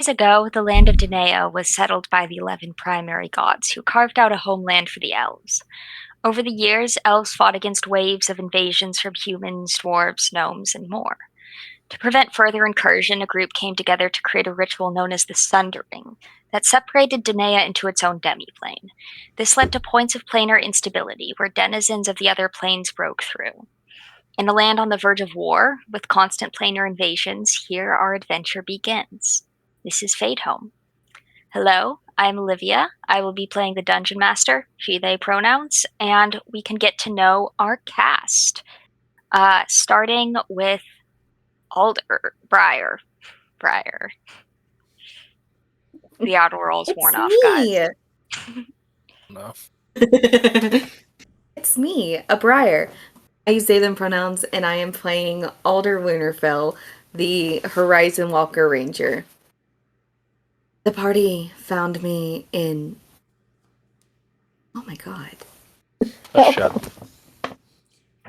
Years ago, the land of Danaea was settled by the 11 primary gods, who carved out a homeland for the elves. Over the years, elves fought against waves of invasions from humans, dwarves, gnomes, and more. To prevent further incursion, a group came together to create a ritual known as the Sundering that separated Danaea into its own demiplane. This led to points of planar instability, where denizens of the other planes broke through. In a land on the verge of war, with constant planar invasions, here our adventure begins. This is Fadehome. Hello, I'm Olivia. I will be playing the Dungeon Master, she, they pronouns, and we can get to know our cast. Starting with Alder, Briar. The outer roll's worn off, guys. No. It's me, a Briar. I use they, them pronouns, and I am playing Alder Winterfell, the Horizon Walker Ranger. The party found me in... Oh my god. A shed.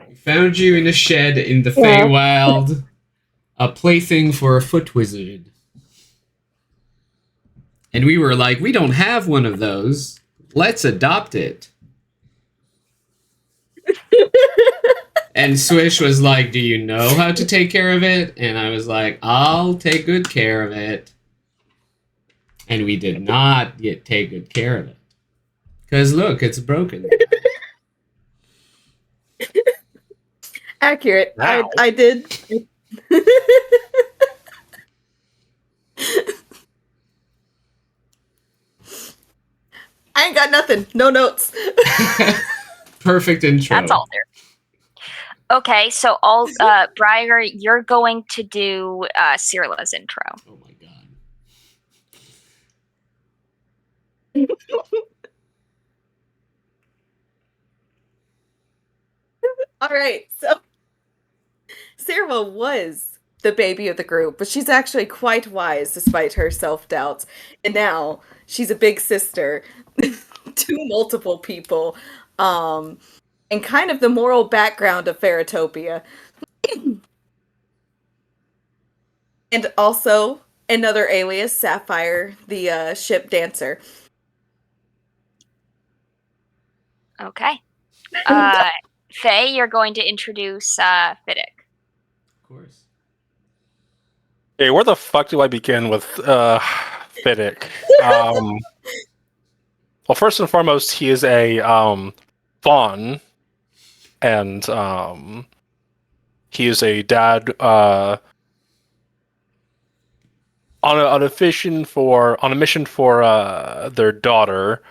We found you in a shed in the Feywild, a plaything for a foot wizard. And we were like, we don't have one of those. Let's adopt it. And Swish was like, do you know how to take care of it? And I was like, I'll take good care of it. And we did not take good care of it. Because look, it's broken. Accurate. Wow. I did. I ain't got nothing. No notes. Perfect intro. That's Alder. Okay, so Briar, you're going to do Cirla's intro. Oh my god. All right, so Sarah was the baby of the group, but she's actually quite wise despite her self-doubts. And now she's a big sister to multiple people. And kind of the moral background of Pharatopia. And also another alias, Sapphire, the ship dancer. Okay. Faye, you're going to introduce Fiddick. Of course. Hey, where the fuck do I begin with Fiddick? Well, first and foremost, he is a fawn, and he is a dad on a mission for their daughter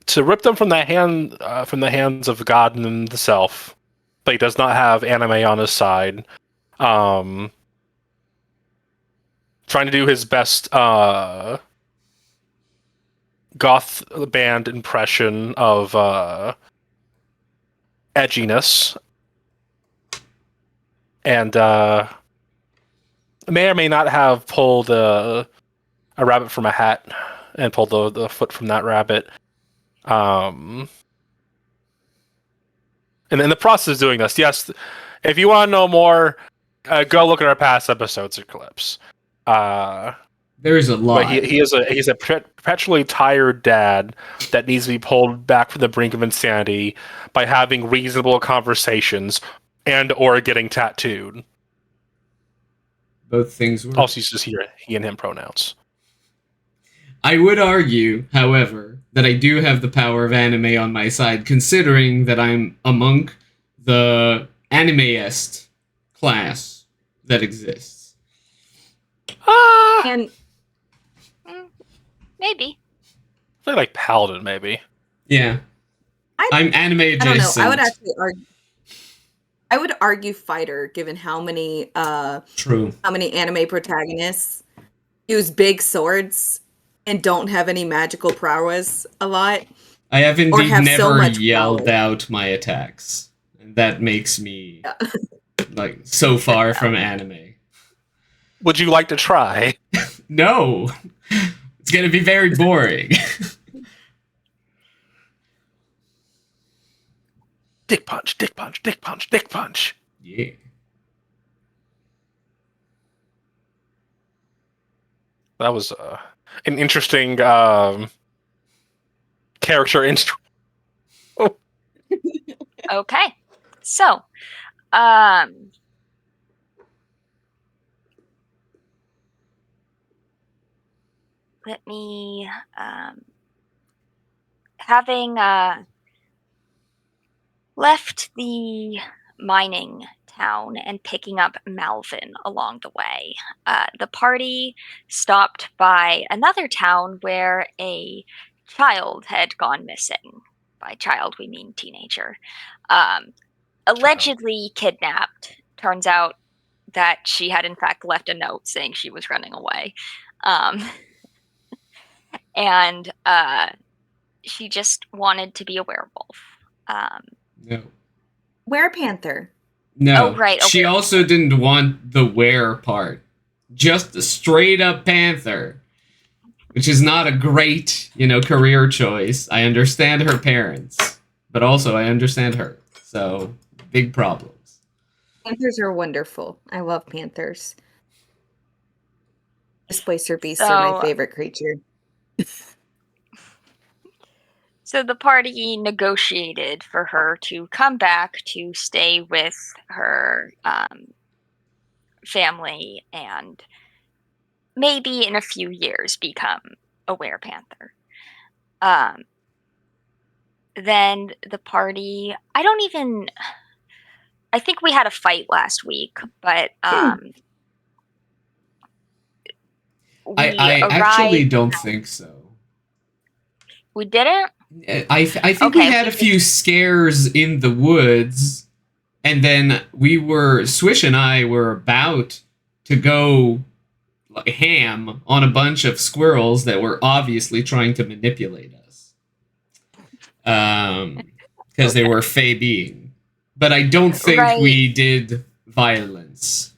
to rip them from the hands of God himself, but he does not have anime on his side. Trying to do his best goth band impression of edginess, and may or may not have pulled a rabbit from a hat and pulled the foot from that rabbit. And in the process of doing this, yes, if you want to know more, go look at our past episodes or clips. There's a lot. But he's a perpetually tired dad that needs to be pulled back from the brink of insanity by having reasonable conversations and or getting tattooed. Both things were. Also, uses he and him pronouns. I would argue, however, that I do have the power of anime on my side, considering that I'm among the anime-est class that exists. And Maybe. I feel like Paladin, maybe. Yeah. I'm anime adjacent. I don't know. I would actually argue. I would argue fighter, given how many anime protagonists use big swords and don't have any magical prowess a lot. I have indeed have never so much yelled power. out my attacks. And that makes me like so far from anime. Would you like to try? No. It's gonna be very boring. Dick punch, dick punch, dick punch, dick punch. Yeah. That was an interesting character intro. Okay. So, um, let me, having left the mining town and picking up Malvin along the way, the party stopped by another town where a child had gone missing. By child, we mean teenager. Allegedly kidnapped. Turns out that she had in fact left a note saying she was running away. And she just wanted to be a werewolf. No. Werepanther. No. Oh, right, a She also didn't want the were part. Just a straight up panther. Which is not a great, career choice. I understand her parents, but also I understand her. So, big problems. Panthers are wonderful. I love panthers. Displacer beasts So- are my favorite creature. So the party negotiated for her to come back to stay with her family and maybe in a few years become a werepanther. Then the party, I think we had a fight last week, but I actually don't think so. We didn't? I think Okay, we had a few scares in the woods, and then Swish and I were about to go ham on a bunch of squirrels that were obviously trying to manipulate us. Because they were fey being. But I don't think we did violence.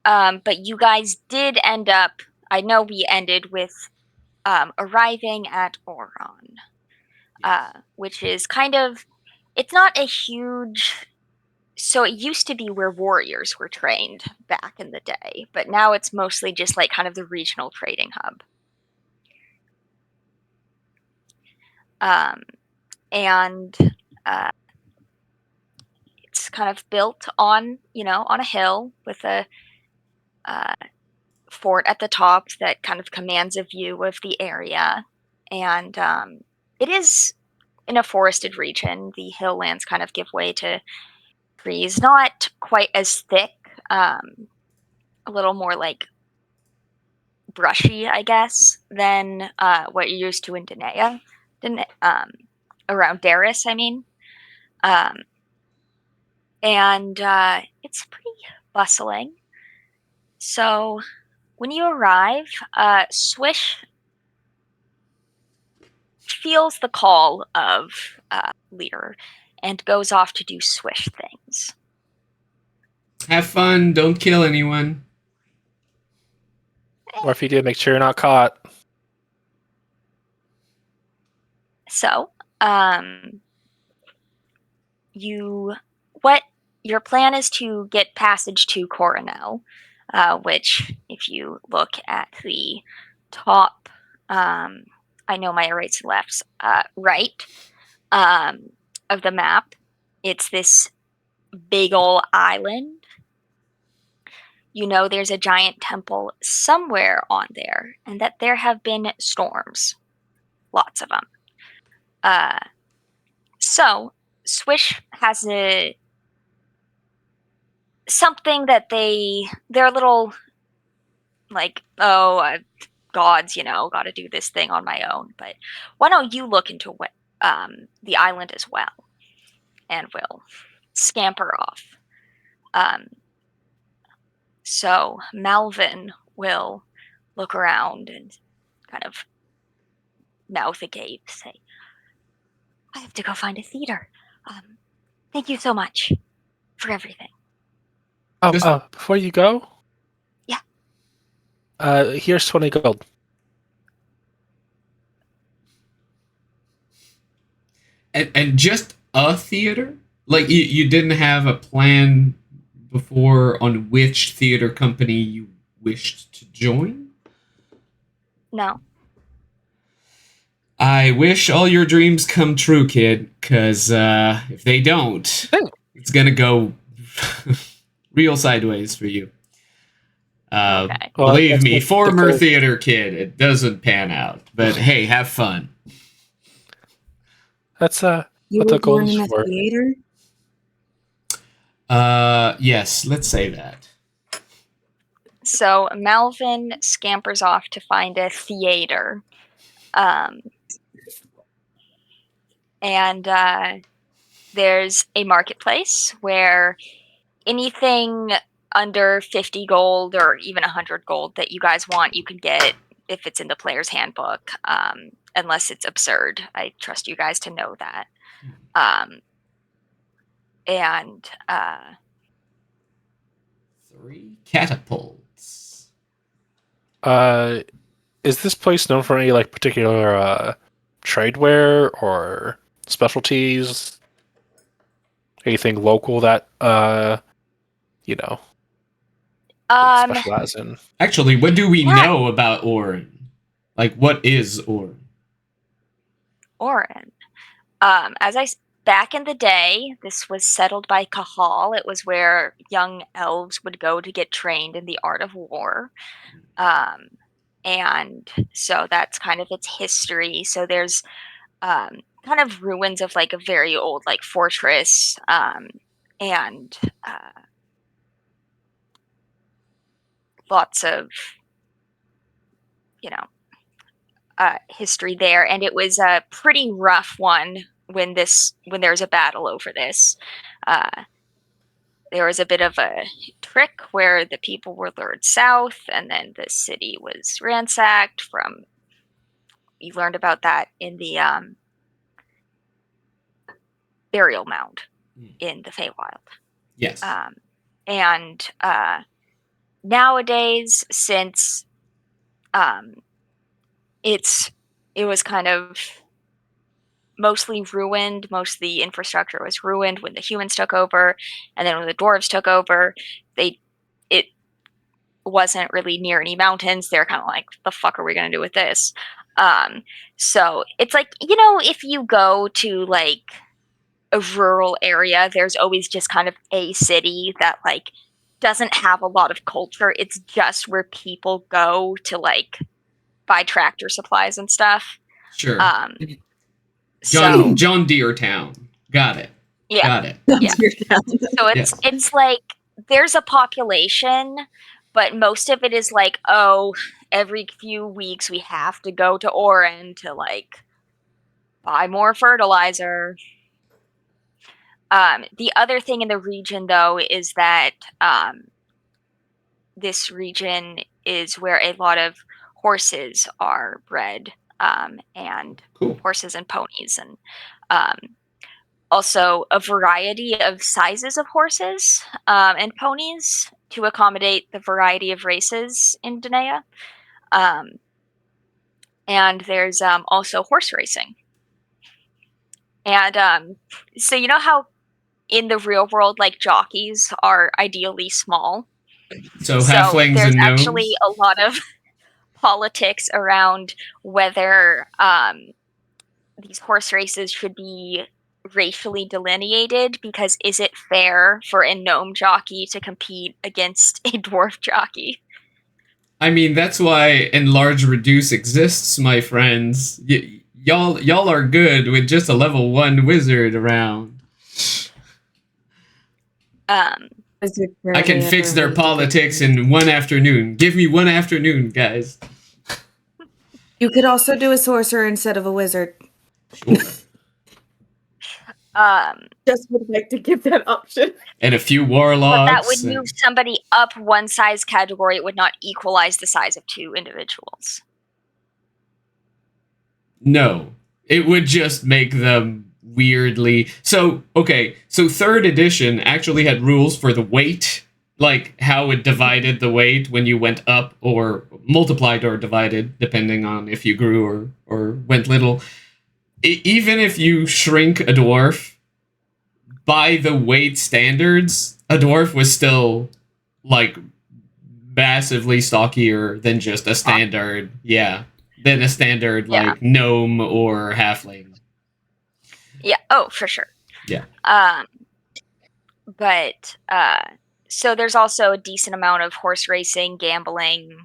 But you guys did end up, I know we ended with arriving at Gourdon, which is kind of, it's not a huge, so it used to be where warriors were trained back in the day, but now it's mostly just like kind of the regional trading hub. And it's kind of built on, on a hill with a fort at the top that kind of commands a view of the area. And it is in a forested region. The hill lands kind of give way to trees, not quite as thick, a little more like brushy, I guess, than what you're used to in Danaea. Around Darris, I mean. And it's pretty bustling. So when you arrive, Swish feels the call of leader and goes off to do Swish things. Have fun, don't kill anyone. Or if you do, make sure you're not caught. So, your plan is to get passage to Coronel, which, if you look at the top, I know my rights and lefts, right of the map, it's this big ol' island. There's a giant temple somewhere on there, and that there have been storms. Lots of them. So, Swish has something that they're a little like, gods, gotta do this thing on my own. But why don't you look into what the island as well, and we'll scamper off. So Malvin will look around and kind of mouth agape, say, I have to go find a theater. Thank you so much for everything. Before you go? Yeah. Here's 20 gold. And just a theater? Like, you didn't have a plan before on which theater company you wished to join? No. I wish all your dreams come true, kid, because if they don't, it's going to go real sideways for you. Okay. Well, Believe that's me, what former the- theater kid, it doesn't pan out. But hey, have fun. That's You what were the goal born is in a for. theater? Yes, let's say that. So Melvin scampers off to find a theater. And there's a marketplace where anything under 50 gold or even 100 gold that you guys want, you can get if it's in the player's handbook, unless it's absurd. I trust you guys to know that. And 3 catapults. Is this place known for any like particular tradeware or specialties? Anything local that you know, they specialize in? Actually, what do we Yeah. know about Orin? Like, what is Orin? Orin. Back in the day, this was settled by Kahal. It was where young elves would go to get trained in the art of war. And so that's kind of its history. So there's kind of ruins of like a very old like fortress, and lots of, you know, history there. And it was a pretty rough one when there was a battle over this. There was a bit of a trick where the people were lured south, and then the city was ransacked from. You learned about that in the burial mound in the Feywild. Yes. And nowadays, since it was kind of mostly ruined, most of the infrastructure was ruined when the humans took over, and then when the dwarves took over, it wasn't really near any mountains. They're kind of like, the fuck are we gonna do with this? So it's like, you know, if you go to like a rural area, there's always just kind of a city that like doesn't have a lot of culture. It's just where people go to like buy tractor supplies and stuff. Sure. So John Deere Town. Got it. yeah, Got it. Yeah. So Yes. it's like there's a population, but most of it is like, oh, every few weeks we have to go to Orin to like buy more fertilizer. The other thing in the region, though, is that this region is where a lot of horses are bred, and Cool. horses and ponies, and also a variety of sizes of horses and ponies to accommodate the variety of races in Danae. And there's also horse racing. And so you know how in the real world, like jockeys are ideally small. So halflings there's and actually gnomes? a lot of politics around whether these horse races should be racially delineated, because is it fair for a gnome jockey to compete against a dwarf jockey? I mean, that's why Enlarge Reduce exists, my friends. Y'all are good with just a level 1 wizard around. I can fix their politics in 1 afternoon. Give me 1 afternoon, guys. You could also do a sorcerer instead of a wizard. Sure. Just would like to give that option. And a few But warlocks. that would move somebody up 1 size category. It would not equalize the size of 2 individuals. No. It would just make them weirdly... So, okay. So 3rd edition actually had rules for the weight. Like, how it divided the weight when you went up, or multiplied or divided, depending on if you grew or went little. Even if you shrink a dwarf, by the weight standards, a dwarf was still, like, massively stockier than just a standard. Yeah. than a standard like gnome or halfling. Yeah. Oh, for sure. Yeah. But so there's also a decent amount of horse racing, gambling.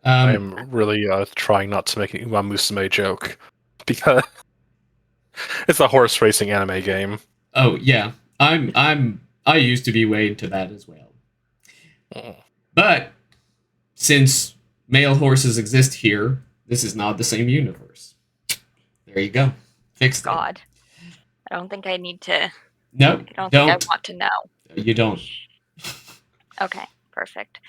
I'm really trying not to make an Uma Musume joke because it's a horse racing anime game. Oh yeah, I used to be way into that as well. But since male horses exist here, this is not the same universe. There you go. Fixed it. God, I don't think I need to. No, I don't think I want to know. You don't. Okay, perfect.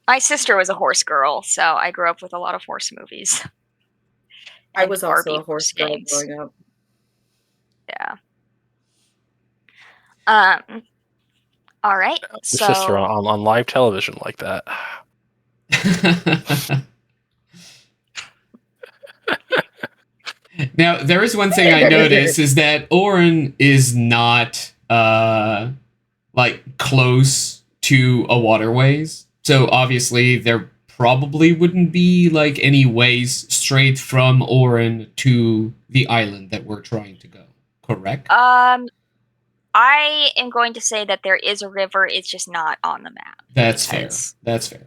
My sister was a horse girl, so I grew up with a lot of horse movies. I was also Barbie a horse girl games. growing up. Yeah. All right. Your So sister on live television like that. Now, there is one thing I noticed is that Orin is not like close to a waterways. So obviously there probably wouldn't be like any ways straight from Orin to the island that we're trying to go. Correct? I am going to say that there is a river, it's just not on the map. That's fair. That's fair.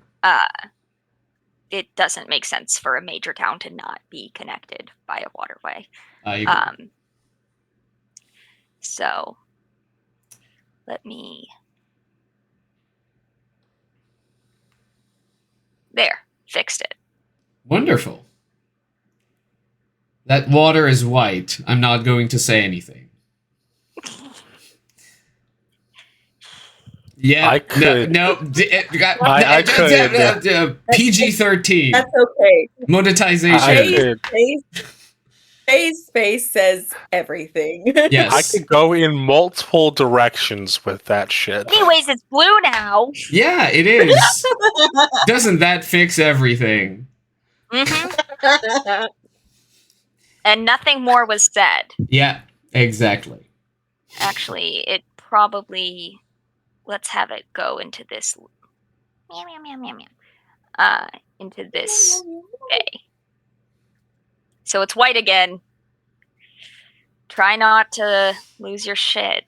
It doesn't make sense for a major town to not be connected by a waterway. I agree. So let me. There, fixed it. Wonderful. That water is white. I'm not going to say anything. Yeah, I could. I could. PG-13. That's okay. Monetization. Faye's face says everything. Yes. I could go in multiple directions with that shit. Anyways, it's blue now. Yeah, it is. Doesn't that fix everything? Mm-hmm. And nothing more was said. Yeah, exactly. Actually, it probably. Let's have it go into this. Meow, meow, meow, meow, meow. Into this bay. So it's white again. Try not to lose your shit.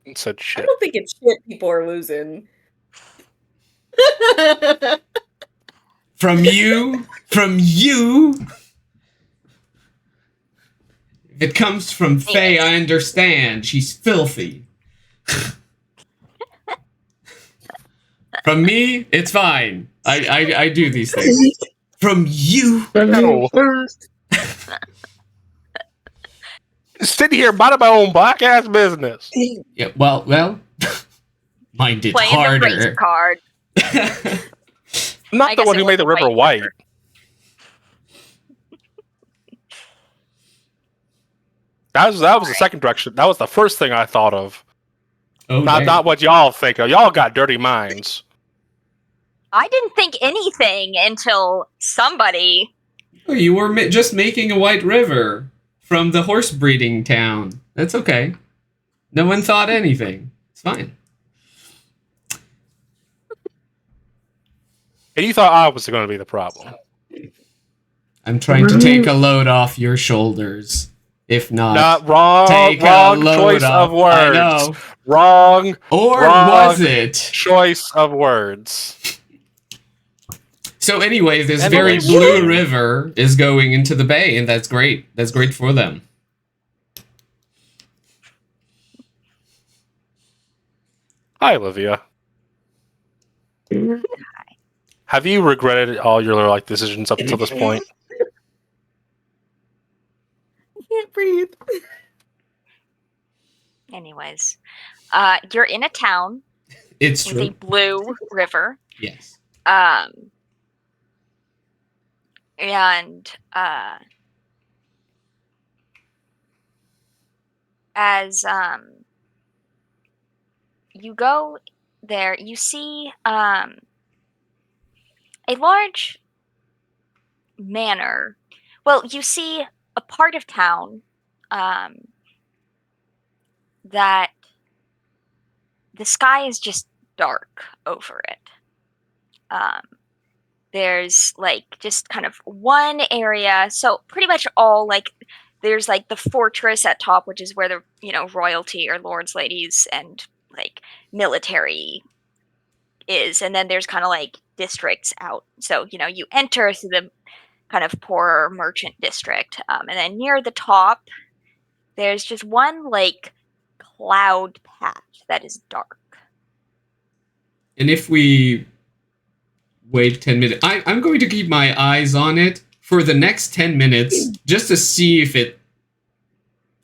It said I shit. don't think it's shit people are losing. From you. If it comes from Faye, I understand. She's filthy. From me, it's fine. I do these things. From you. No. Sitting here minding my own black ass business. Yeah, well, mine did Playing harder. the race card. Not I the guess one it who made the was river white. white. That was the second direction. That was the first thing I thought of. Oh, Not what y'all think of. Y'all got dirty minds. I didn't think anything until somebody. Oh, you were just making a white river from the horse breeding town. That's okay. No one thought anything. It's fine. And you thought I was going to be the problem. I'm trying to take a load off your shoulders. If not wrong. take Wrong a load choice off. of words. I know. Wrong. Or wrong was it? Choice of words. So anyway, this very blue river is going into the bay, and that's great. That's great for them. Hi, Olivia. Hi. Have you regretted all your decisions up until this point? I can't breathe. Anyways, you're in a town It's with a true. blue river. Yes. And as you go there, you see a large manor. Well, you see a part of town that the sky is just dark over it. There's like just kind of one area, so pretty much all like there's like the fortress at top, which is where the royalty or lords, ladies, and like military is, and then there's kind of like districts out. So you enter through the kind of poorer merchant district, and then near the top, there's just one like cloud patch that is dark. And if we wait 10 minutes, I'm going to keep my eyes on it for the next 10 minutes just to see if it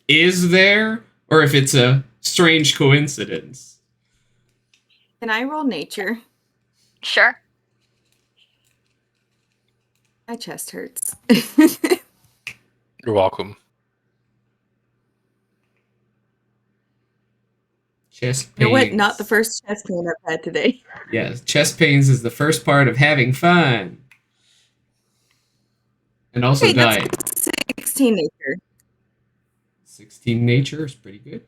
is there or if it's a strange coincidence. Can I roll nature? Sure. My chest hurts. You're welcome. Chest pains. You know what? Not the first chest pain I've had today. Yes, chest pains is the first part of having fun. And also Hey, dying. that's 16 nature. 16 nature is pretty good.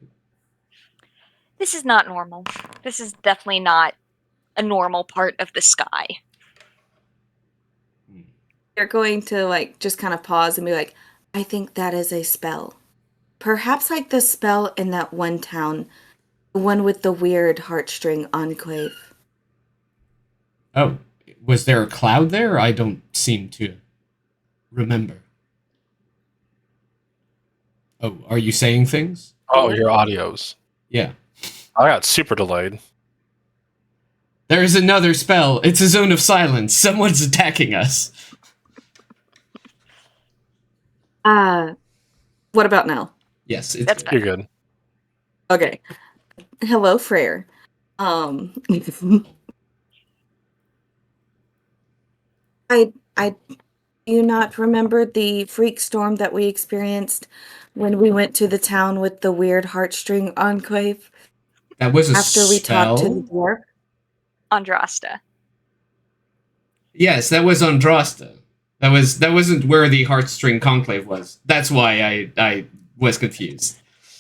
This is not normal. This is definitely not a normal part of the sky. They're going to like just kind of pause and be like, I think that is a spell. Perhaps like the spell in that one town, the one with the weird heartstring enclave. Oh, was there a cloud there? I don't seem to remember. Oh, are you saying things? Oh, your audios. Yeah. I got super delayed. There is another spell. It's a zone of silence. Someone's attacking us. What about now? Yes, it's That's good. You're good. Okay. Hello, Freyr. I do you not remember the freak storm that we experienced when we went to the town with the weird heartstring enclave That was a after we spell? talked to the dwarf? Andrasta. Yes, that was Andrasta. That wasn't where the heartstring conclave was. That's why I was confused.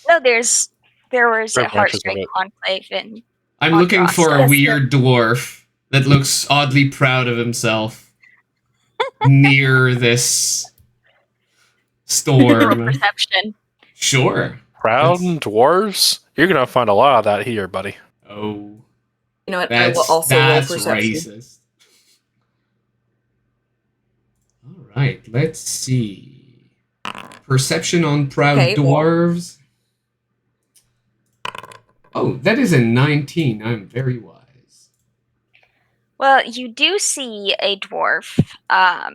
No, there was a Red branches of heartstring it. enclave in. I'm looking for a Andrasta. weird dwarf that looks oddly proud of himself near this storm. Perception. Sure. Proud That's- dwarves? You're going to find a lot of that here, buddy. Oh, You know what? I will also roll that's perception. racist. All right, let's see. Perception on proud Okay, well- dwarves. Oh, that is a 19. I'm very wise. Well, you do see a dwarf How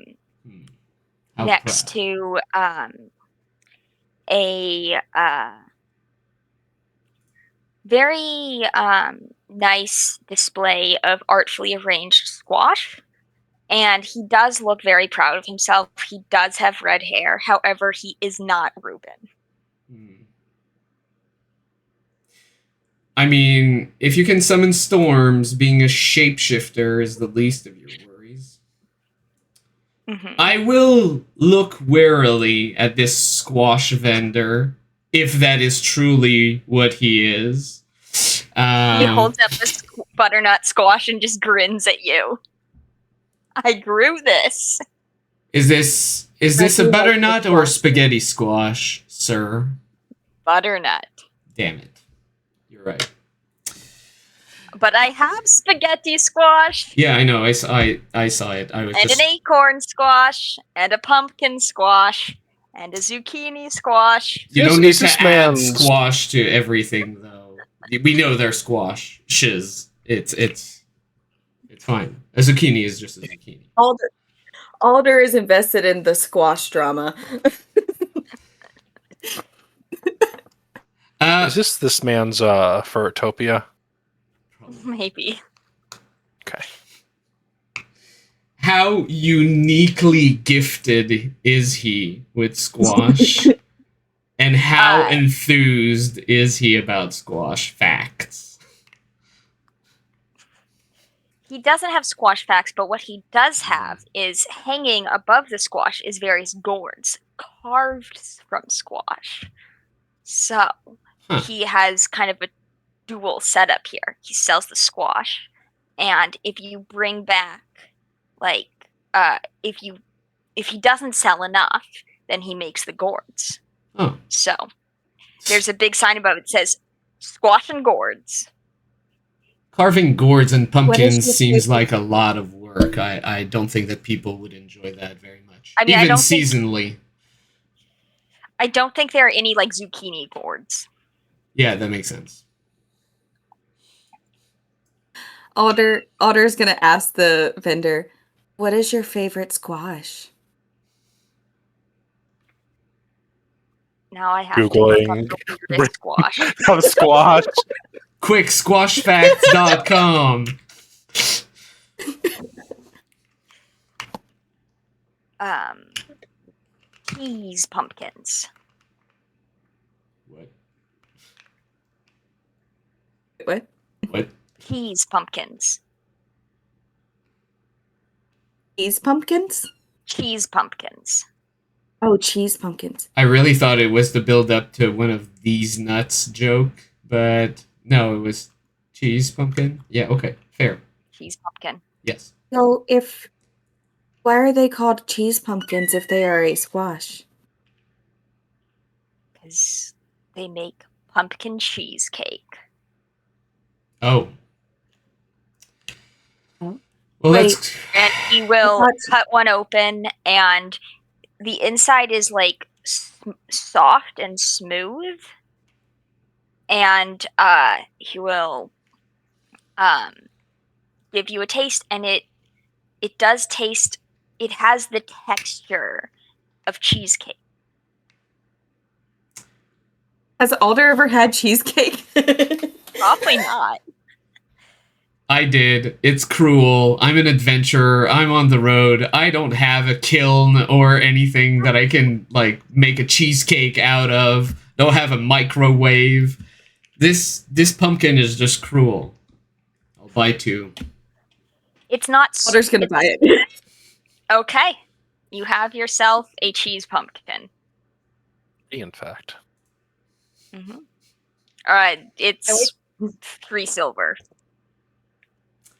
next proud. to a very nice display of artfully arranged squash. And he does look very proud of himself. He does have red hair. However, he is not Reuben. I mean, if you can summon storms, being a shapeshifter is the least of your worries. Mm-hmm. I will look warily at this squash vendor, if that is truly what he is. He holds up the butternut squash and just grins at you. I grew this. Is this I a do like butternut the or squash. spaghetti squash, sir? Butternut. Damn it. You're right. But I have spaghetti squash, Yeah, I know. I saw it. I was and just... an acorn squash, and a pumpkin squash, and a zucchini squash. You don't need Is to this add man's- squash to everything, though. We know they're squash. Shiz. It's fine. A zucchini is just a zucchini. Alder is invested in the squash drama. Is this man's Furtopia? Maybe. Okay. How uniquely gifted is he with squash? And how enthused is he about squash facts? He doesn't have squash facts, but what he does have is hanging above the squash is various gourds carved from squash. So Huh. he has kind of a dual setup here. He sells the squash, and if you bring back, like, if he doesn't sell enough, then he makes the gourds. Oh, So there's a big sign above it that says squash and gourds. carving gourds and pumpkins your seems favorite- like a lot of work. I don't think that people would enjoy that very much. I mean, I even don't think- seasonally. I don't think there are any like zucchini gourds. Yeah, that makes sense. Otter's gonna ask the vendor, "What is your favorite squash?" Now I have to look up Googling. the weirdest squash. Of squash. Quick, squashfacts.com. Peas pumpkins. What? What? What? Peas pumpkins. Cheese pumpkins? Cheese pumpkins. Oh, cheese pumpkins. I really thought it was the build up to one of these nuts joke, but no, it was cheese pumpkin. Yeah, okay, fair. Cheese pumpkin. Yes. So why are they called cheese pumpkins if they are a squash? Because they make pumpkin cheesecake. Oh. Oh. Well, Wait. that's And he will That's- cut one open, and the inside is like soft and smooth. And he will give you a taste, and it does taste. It has the texture of cheesecake. Has Alder ever had cheesecake? Probably not. I did. It's cruel. I'm an adventurer. I'm on the road. I don't have a kiln or anything that I can like make a cheesecake out of. Don't have a microwave. This pumpkin is just cruel. I'll buy two. It's not Alder's gonna buy it. okay. You have yourself a cheese pumpkin. In fact. Mm-hmm. All right, it's 3 silver.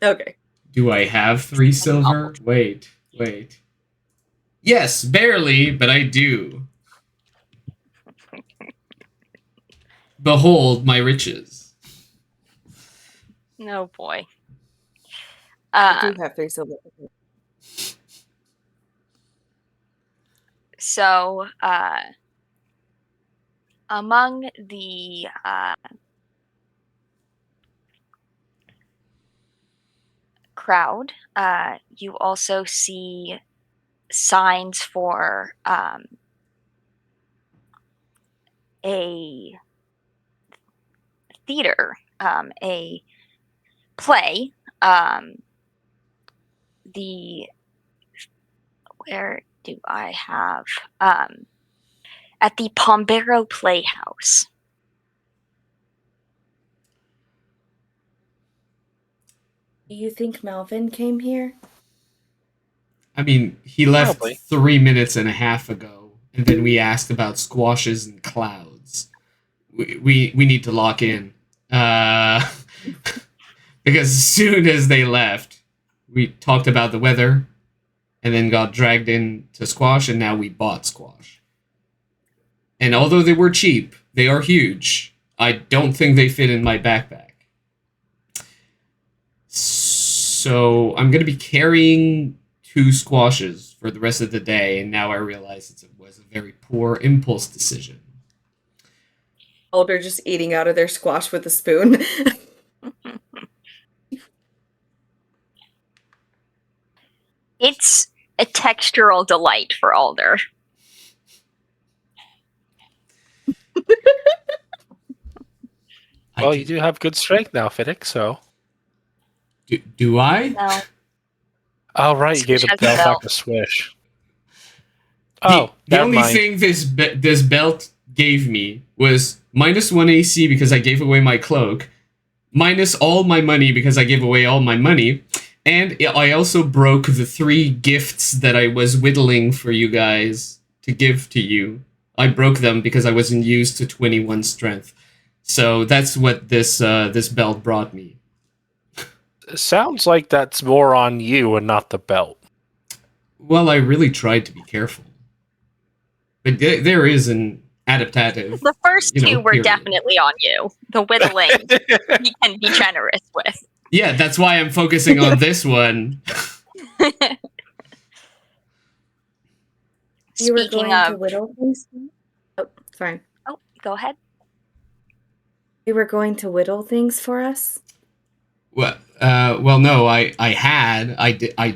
Okay. Do I have 3 silver? Wait. Yes, barely, but I do. Behold my riches. No boy. I do have 3 silver. So, among the crowd, you also see signs for a theater, a play. Where do I have? At the Pombero Playhouse. Do you think Melvin came here? I mean, he left Probably. 3 minutes and a half ago, and then we asked about squashes and clouds. We need to lock in. Because as soon as they left, we talked about the weather, and then got dragged into squash, and now we bought squash. And although they were cheap, they are huge. I don't think they fit in my backpack. So I'm going to be carrying 2 squashes for the rest of the day, and now I realize it was a very poor impulse decision. Alder just eating out of their squash with a spoon. It's a textural delight for Alder. Well, you do have good strength now, Fiddick, so. Do I? No. Oh, right, you gave the Swish has belt the back belt. to Swish. Oh, the never only mind. thing this belt gave me was -1 AC because I gave away my cloak, minus all my money because I gave away all my money, and I also broke the 3 gifts that I was whittling for you guys to give to you. I broke them because I wasn't used to 21 strength. So that's what this belt brought me. Sounds like that's more on you and not the belt. Well, I really tried to be careful, but there is an adaptative. The first two were period. definitely on you. The whittling, you can be generous with. Yeah, that's why I'm focusing on this one. You were Speaking going of, to whittle things? Oh, sorry. oh, go ahead. You were going to whittle things for us? Well, no, I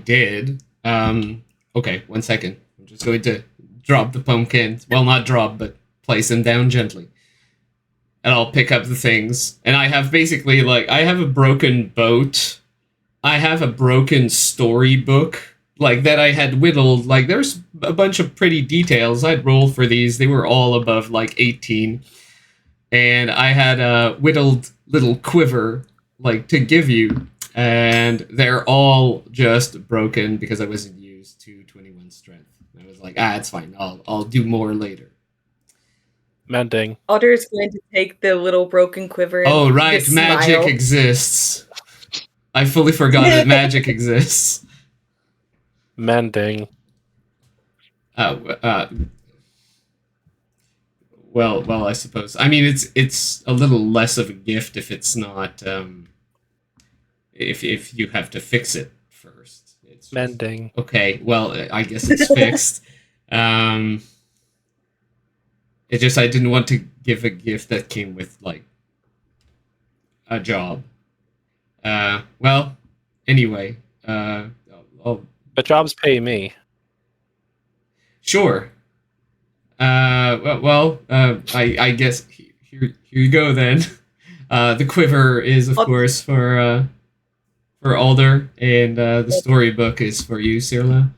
did. Okay, 1 second. I'm just going to drop the pumpkins. Well, not drop, but place them down gently. And I'll pick up the things. And I have basically, I have a broken boat. I have a broken storybook, that I had whittled. There's a bunch of pretty details. I'd rolled for these. They were all above, 18. And I had a whittled little quiver, to give you. And they're all just broken because I wasn't used to 21 strength. I was like, it's fine. I'll do more later. Mending. Alder's going to take the little broken quiver and Oh, right. just Magic smile. exists. I fully forgot that magic exists. Mending. Well, I suppose. I mean, it's a little less of a gift if it's not, if you have to fix it first. It's just, Mending. okay, well, I guess it's fixed. It just, I didn't want to give a gift that came with, a job. Well, anyway, I'll But jobs pay me. sure. I guess here you go then. The quiver is, of course, for Alder, and the storybook is for you, Cirla.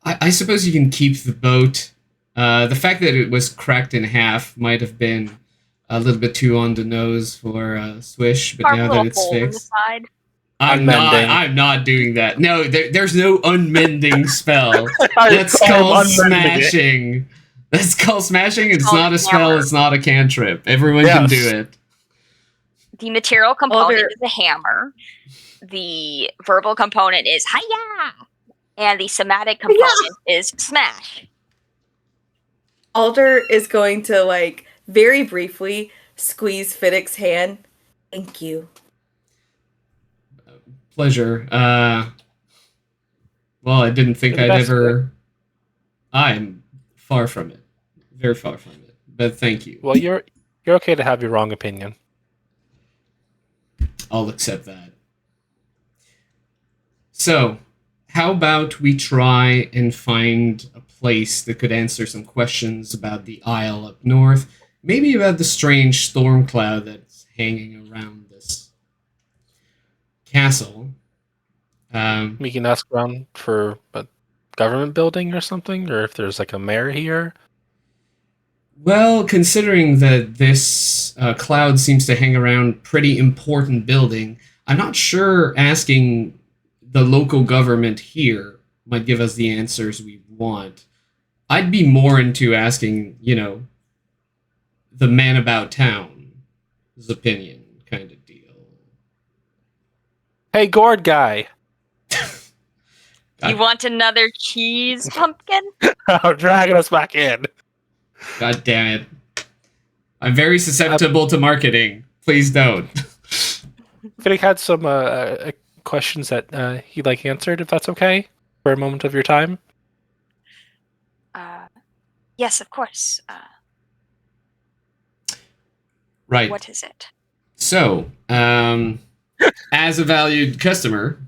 I suppose you can keep the boat. The fact that it was cracked in half might have been a little bit too on the nose for Swish, but now that it's fixed, I'm not doing that. No, there's no unmending spell. That's called smashing. That's called smashing. It's not a spell. It's not a cantrip. Everyone can do it. The material component is a hammer. The verbal component is hiya, and the somatic component is smash. Alder is going to, very briefly squeeze Fiddic's hand. Thank you. Pleasure. Well, I didn't think I'd ever... I'm far from it. Very far from it. But thank you. Well, you're okay to have your wrong opinion. I'll accept that. So, how about we try and find a place that could answer some questions about the Isle up north, maybe about the strange storm cloud that's hanging around this castle. We can ask around for a government building or something, or if there's a mayor here. Well, considering that this cloud seems to hang around pretty important building, I'm not sure asking the local government here might give us the answers we want. I'd be more into asking, the man about town's opinion kind of deal. Hey, gourd guy. You want another cheese pumpkin? I'm dragging us back in. God damn it. I'm very susceptible to marketing. Please don't. Fiddick had some questions that he'd answered, if that's okay, for a moment of your time. Yes, of course. Right. What is it? So, as a valued customer,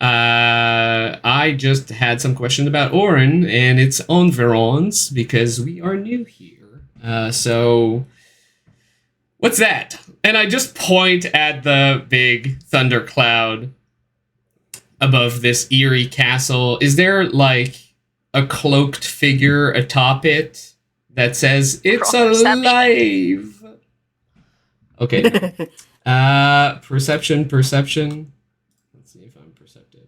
I just had some question about Orin and its environs because we are new here. So, what's that? And I just point at the big thundercloud above this eerie castle. Is there a cloaked figure atop it that says it's alive? Okay. Perception. Let's see if I'm perceptive.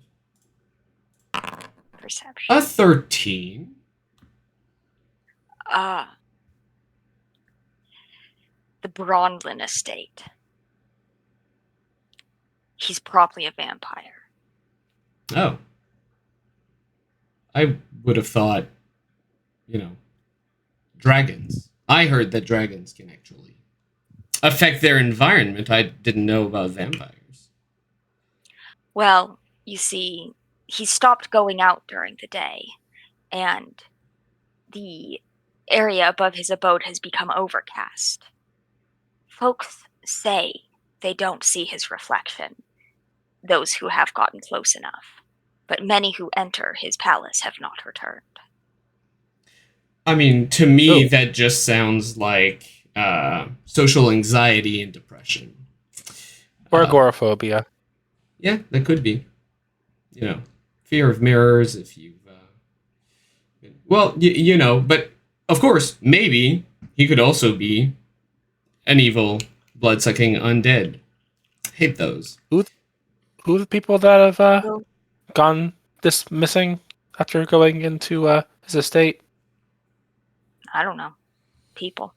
Perception. A 13. the Bronlin estate. He's probably a vampire. Oh. I would have thought, dragons. I heard that dragons can actually affect their environment. I didn't know about vampires. Well, you see, he stopped going out during the day, and the area above his abode has become overcast. Folks say they don't see his reflection, those who have gotten close enough, but many who enter his palace have not returned. I mean, to me, Oh. that just sounds like social anxiety and depression. Or agoraphobia. Yeah, that could be. Fear of mirrors. If you've, but of course, maybe he could also be an evil, blood-sucking undead. Hate those. Who are the people that have Well, gone this missing after going into his estate? I don't know. People.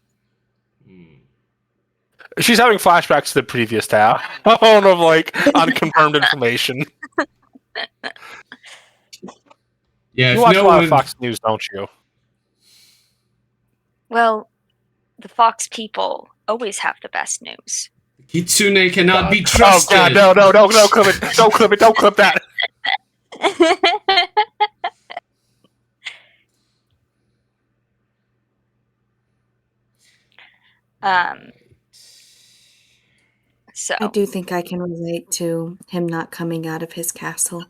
She's having flashbacks to the previous town of unconfirmed information. Yeah, You if watch no a lot one, of Fox News, don't you? Well, the Fox people always have the best news. Kitsune cannot God. be trusted. Oh God, no, clip it, don't clip it, don't clip that. So I do think I can relate to him not coming out of his castle.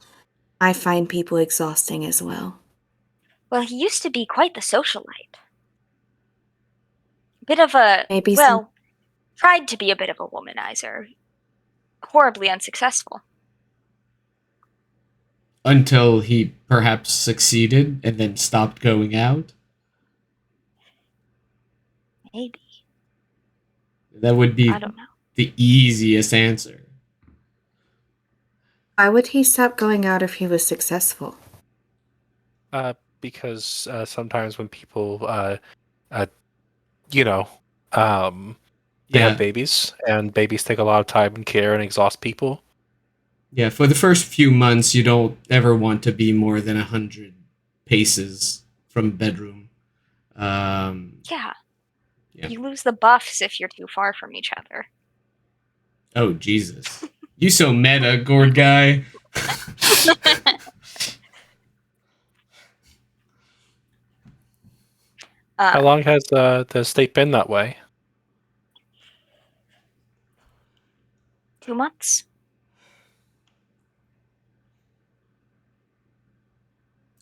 I find people exhausting as well. well, he used to be quite the socialite. Bit of a, Maybe well, tried to be a bit of a womanizer. Horribly unsuccessful. Until he perhaps succeeded and then stopped going out. Maybe. That would be I don't know. the easiest answer. Why would he stop going out if he was successful? Because sometimes when people, they have babies, and babies take a lot of time and care and exhaust people. Yeah, for the first few months, you don't ever want to be more than 100 paces from bedroom. Yeah. Yeah. You lose the buffs if you're too far from each other. Oh, Jesus. You so meta, gourd guy. How long has the estate been that way? 2 months?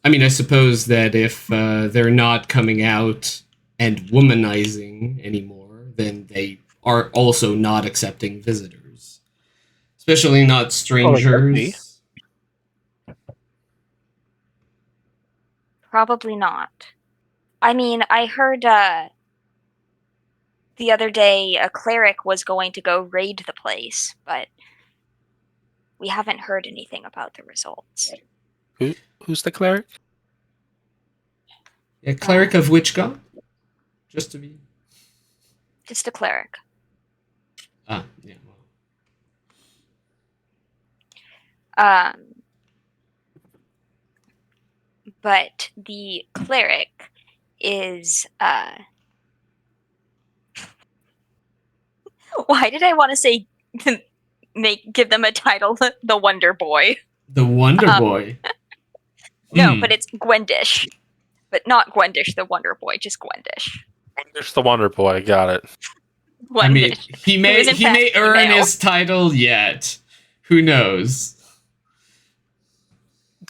I mean, I suppose that if they're not coming out and womanizing anymore, then they are also not accepting visitors. Especially not strangers. Probably not. I mean, I heard the other day a cleric was going to go raid the place, but we haven't heard anything about the results. Who's the cleric? A cleric of which god? Just to be... Just a cleric. Ah, yeah. Well. But the cleric is why did I want to say give them a title, the Wonder Boy? The Wonder Boy. No, but it's Gwendish. But not Gwendish the Wonder Boy, just Gwendish. Gwendish the Wonder Boy, got it. Gwendish. I mean, he may earn his title yet. Who knows?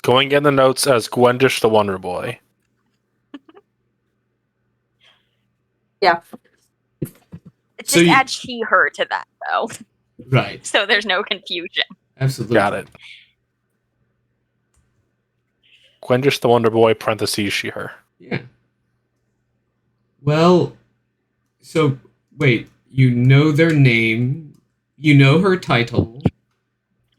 Going in the notes as Gwendish the Wonder Boy. Yeah. Just add she, her to that, though. Right. So there's no confusion. Absolutely. Got it. Gwendish the Wonder Boy, parentheses, she, her. Yeah. Well, so, wait. You know their name. You know her title.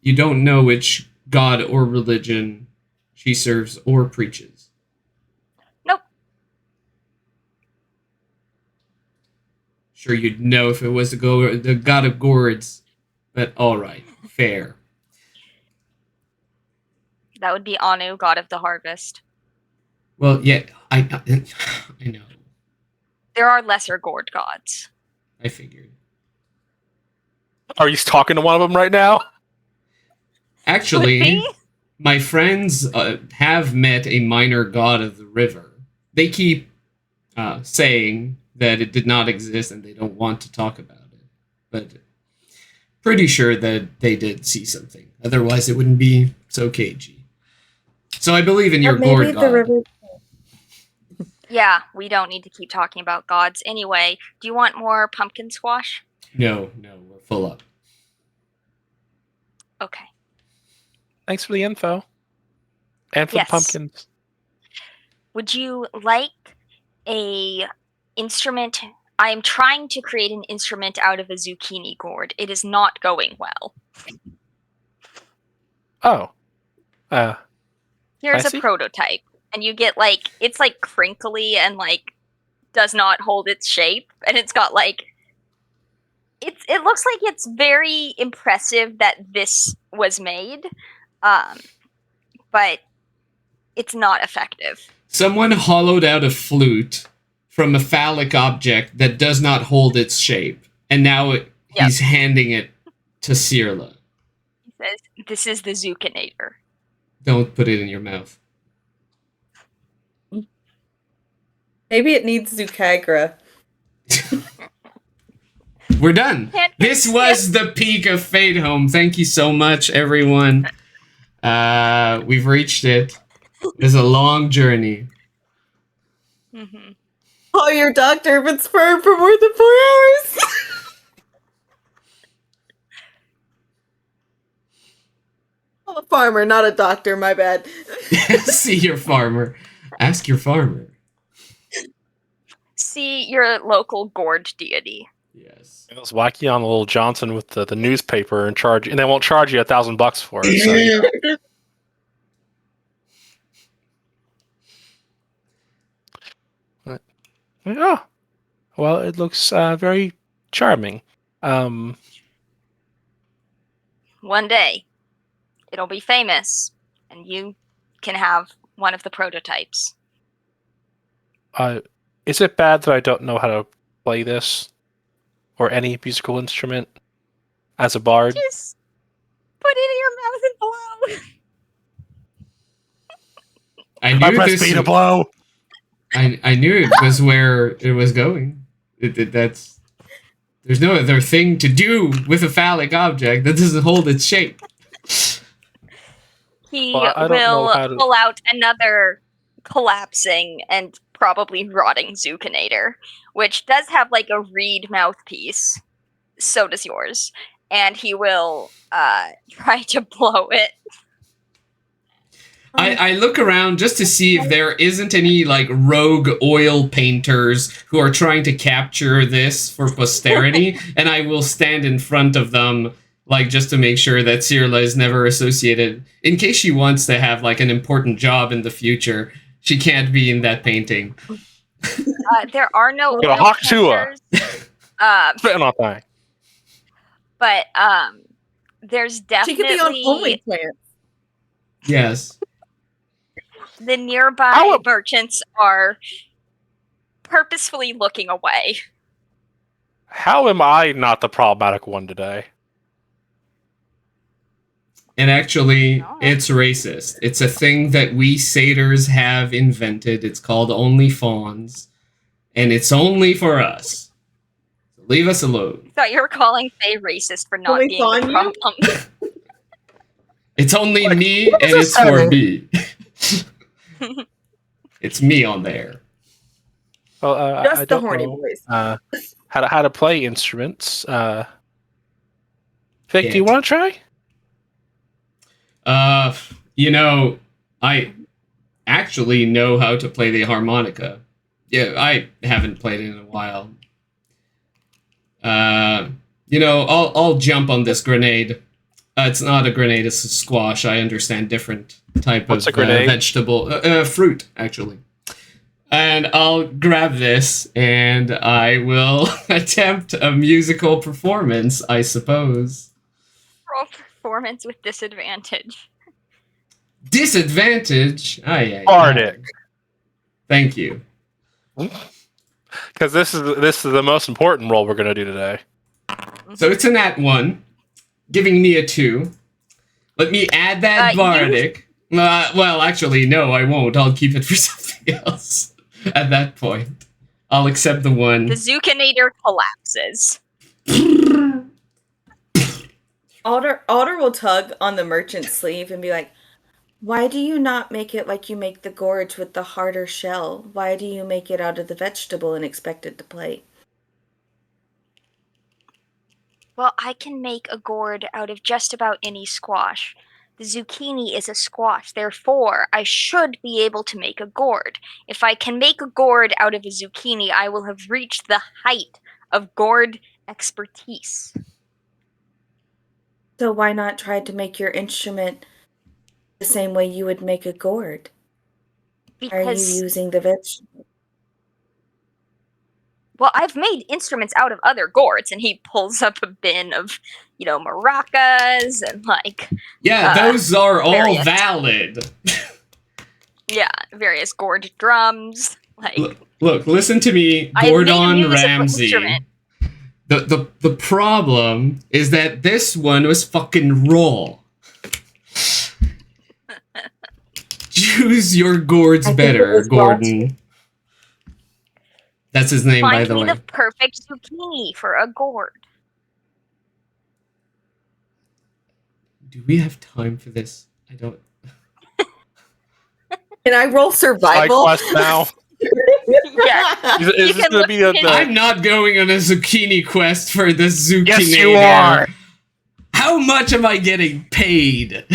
You don't know which god or religion she serves or preaches. Nope. Sure, you'd know if it was the god of gourds. But all right, fair. That would be Anu, god of the harvest. Well, yeah, I know. There are lesser gourd gods. I figured. Are you talking to one of them right now? Actually, Me? my friends have met a minor god of the river. They keep saying that it did not exist and they don't want to talk about it. But pretty sure that they did see something. Otherwise, it wouldn't be so cagey. So I believe in your Maybe gourd the god. river. Yeah, we don't need to keep talking about gods. Anyway, do you want more pumpkin squash? No, we're full up. Okay. Thanks for the info. And for Yes. the pumpkins. Would you like a instrument? I am trying to create an instrument out of a zucchini gourd. It is not going well. Oh. Here's I a see. prototype. And you get it's crinkly and does not hold its shape. And it's got it looks like it's very impressive that this was made. But it's not effective. Someone hollowed out a flute from a phallic object that does not hold its shape. And now he's handing it to Cirla. He says, "This is the Zucchinator." Don't put it in your mouth. Maybe it needs Zucagra. We're done. This was the peak of Fadehome. Thank you so much, everyone. We've reached it. It was a long journey. Mm-hmm. Call your doctor if it's firm for more than 4 hours. I'm a farmer, not a doctor, my bad. See your farmer. Ask your farmer. See your local gourd deity. Yes. It was wacky on the little Johnson with the newspaper and they won't charge you $1,000 for it. So. Yeah. Well, it looks very charming. One day, it'll be famous, and you can have one of the prototypes. Is it bad that I don't know how to play this or any musical instrument as a bard? Just put it in your mouth and blow. I knew press this. B to blow. I knew it was where it was going. There's no other thing to do with a phallic object that doesn't hold its shape. He Well, I don't know will how to- pull out another collapsing and probably rotting Zucchinator, which does have a reed mouthpiece. So does yours. And he will try to blow it. I look around just to see if there isn't any rogue oil painters who are trying to capture this for posterity, and I will stand in front of them just to make sure that Cirla is never associated. In case she wants to have an important job in the future, she can't be in that painting. There are no Get a oil hawk to her. painters, Spitting on thing. but there's She definitely could be on only plants. Yes. the nearby How- merchants are purposefully looking away. How am I not the problematic one today? And actually, No. it's racist. It's a thing that we satyrs have invented. It's called Only Fawns. And it's only for us. So leave us alone. I thought you were calling Faye racist for not Only being fawn the you? problem. It's only me, what and is it's for this me. It's me on there. Well, I Just the don't horny know voice. how to play instruments. Vic, do you Yeah. want to try? I actually know how to play the harmonica. Yeah, I haven't played it in a while. I'll jump on this grenade. It's not a grenade, it's a squash. I understand different type What's of a grenade? vegetable. Fruit, actually. And I'll grab this, and I will attempt a musical performance, I suppose. Roll performance with disadvantage. Disadvantage? Aye. Bardic. Thank you. Because this is the most important role we're gonna do today. So it's a nat 1, giving me a 2. Let me add that bardic. Well, actually, no, I won't. I'll keep it for something else at that point. I'll accept the 1. The Zucchinator collapses. Alder will tug on the merchant's sleeve and be like, why do you not make it like you make the gourds with the harder shell? Why do you make it out of the vegetable and expect it to plate? Well, I can make a gourd out of just about any squash. The zucchini is a squash, therefore I should be able to make a gourd. If I can make a gourd out of a zucchini, I will have reached the height of gourd expertise. So why not try to make your instrument the same way you would make a gourd? Are you Because, using the vegetable? well, I've made instruments out of other gourds, and he pulls up a bin of, maracas and, Yeah, those are all various. valid. Various gourd drums. Look, listen to me, I made a Gourdon musical Ramsey. instrument. The problem is that this one was fucking raw. Choose your gourds I think it better, was raw Gourdon. That's his name, by Find the me way. the perfect zucchini for a gourd. Do we have time for this? I don't. Can I roll Side survival? quest now. Yeah. Is this can gonna be look at I'm not going on a zucchini quest for the zucchini. Yes, you are. How much am I getting paid?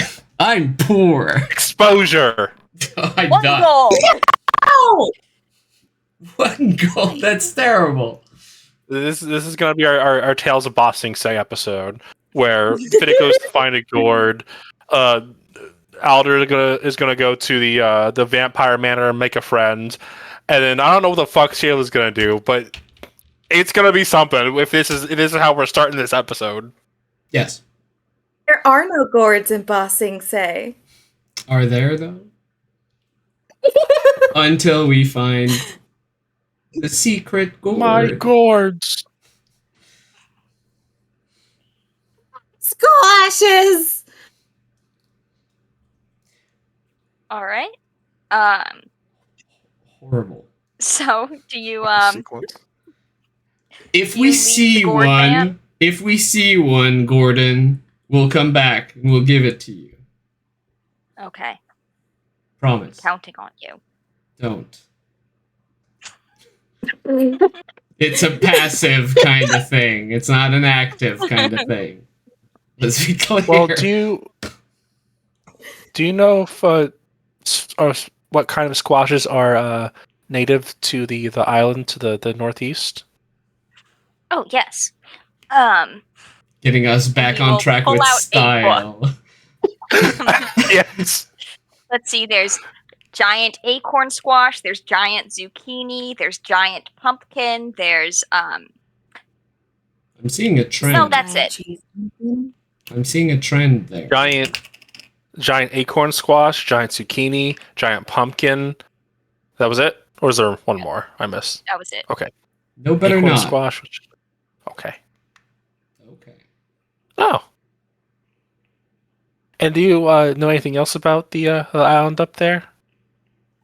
I'm poor. Exposure. I One died. gold. Ow! 1 gold. That's terrible. This is gonna be our Tales of Bossing Say episode where Fiddick goes to find a gourd. Alder is gonna go to the vampire manor and make a friend, and then I don't know what the fuck Shayla's gonna do, but it's gonna be something. If this is how we're starting this episode. Yes. There are no gourds in Bossing Say. Are there though? Until we find the secret gourd. My gourds. Squashes! All right. Horrible. So do you If You we leave see the gourd man? one, Gourdon, we'll come back and we'll give it to you. Okay, Promise. counting on you. Don't. It's a passive kind of thing. It's not an active kind of thing. Let's be clear. Well, do you know if what kind of squashes are native to the island to the northeast? Oh yes. Getting us back he on will track pull with out a style. Yes. Let's see. There's giant acorn squash. There's giant zucchini. There's giant pumpkin. There's I'm seeing a trend. No, that's it. Cheese. I'm seeing a trend there. Giant acorn squash, giant zucchini, giant pumpkin. That was it? Or is there one more I missed? That was it. Okay. No, better Acorn not. squash. Okay. Okay. Oh. And do you know anything else about the island up there?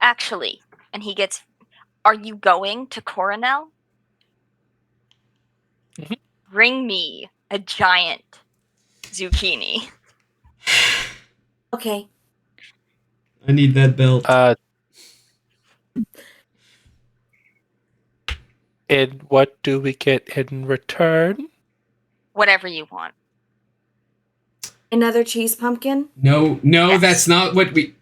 Actually, and he gets. Are you going to Coronel? Mhm. Bring me a giant zucchini. Okay. I need that belt. And what do we get in return? Whatever you want. Another cheese pumpkin? No, Yes. that's not what we.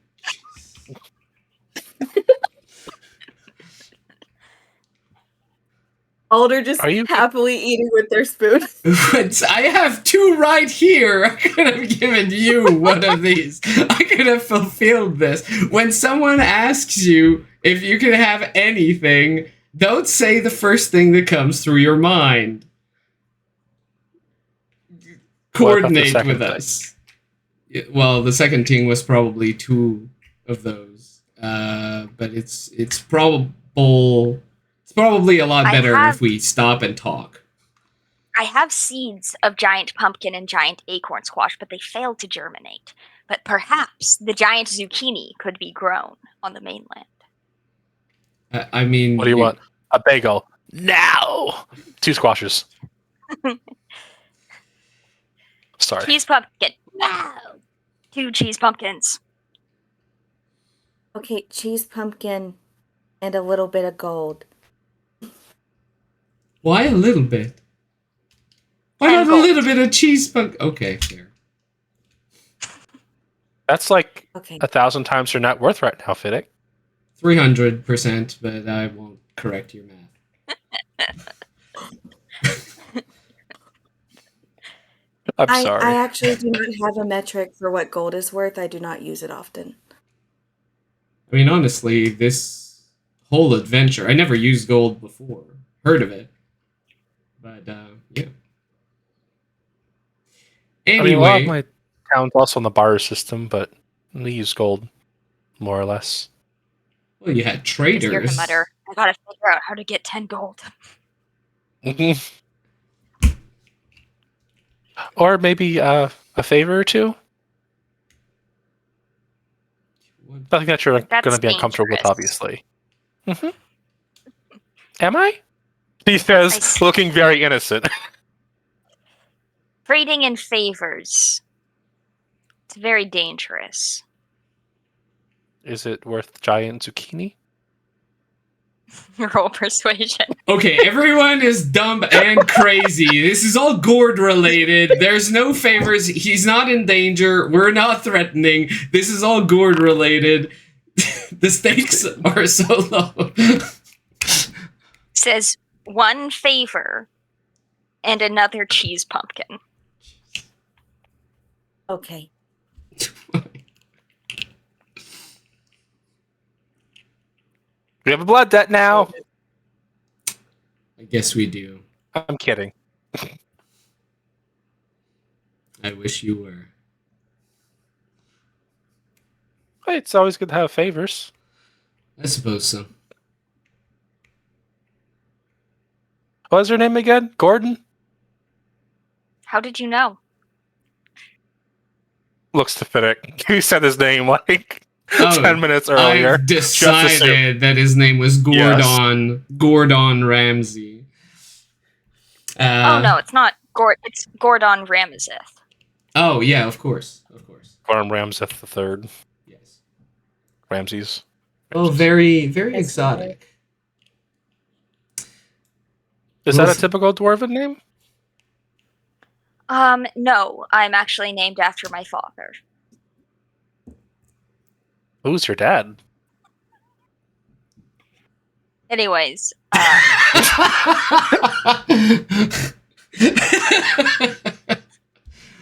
Alder just Are you- happily eating with their spoon. I have 2 right here. I could have given you one of these. I could have fulfilled this. When someone asks you If you can have anything, don't say the first thing that comes through your mind. What about the Coordinate second with thing? us. Well, the second thing was probably 2 of those, but it's probable. It's probably a lot better if we stop and talk. I have seeds of giant pumpkin and giant acorn squash, but they failed to germinate. But perhaps the giant zucchini could be grown on the mainland. I mean, What do you want? A bagel. Now! 2 squashes. Sorry. Cheese pumpkin. Wow! 2 cheese pumpkins. Okay, cheese pumpkin and a little bit of gold. Why a little bit? Why And not a gold. little bit of cheese punk? Okay, fair. That's like Okay. 1,000 times your net worth right now, Fiddick. 300%, but I won't correct your math. I'm sorry. I actually do not have a metric for what gold is worth. I do not use it often. I mean, honestly, this whole adventure, I never used gold before. Heard of it. But, yeah. I mean, a lot of Anyway, my town's also on the barter system, but we use gold, more or less. well, you had Just hear him traders. mutter, I gotta figure out how to get 10 gold. Or maybe a favor or 2. Nothing that you're That's going to be uncomfortable with, dangerous. obviously. Am I? He says, looking very innocent. Trading in favors. It's very dangerous. Is it worth giant zucchini? Roll persuasion. Okay, everyone is dumb and crazy. This is all Gord related. There's no favors. He's not in danger. We're not threatening. This is all Gord related. The stakes are so low. Says 1 favor and another cheese pumpkin. Okay. We have a blood debt now. I guess we do. I'm kidding. I wish you were. Hey, it's always good to have favors. I suppose so. What was your name again? Gourdon? How did you know? Looks to Fiddick. He said his name like Oh, 10 minutes earlier. I've decided that his name was Gourdon. Gourdon Ramsay. Oh no, it's not it's Gourdon Ramazith. Oh yeah, of course. Gordon Ramseth the Third. Yes. Ramses. Oh, very, very That's exotic. Is that a typical dwarven name? No, I'm actually named after my father. Who's your dad? Anyways,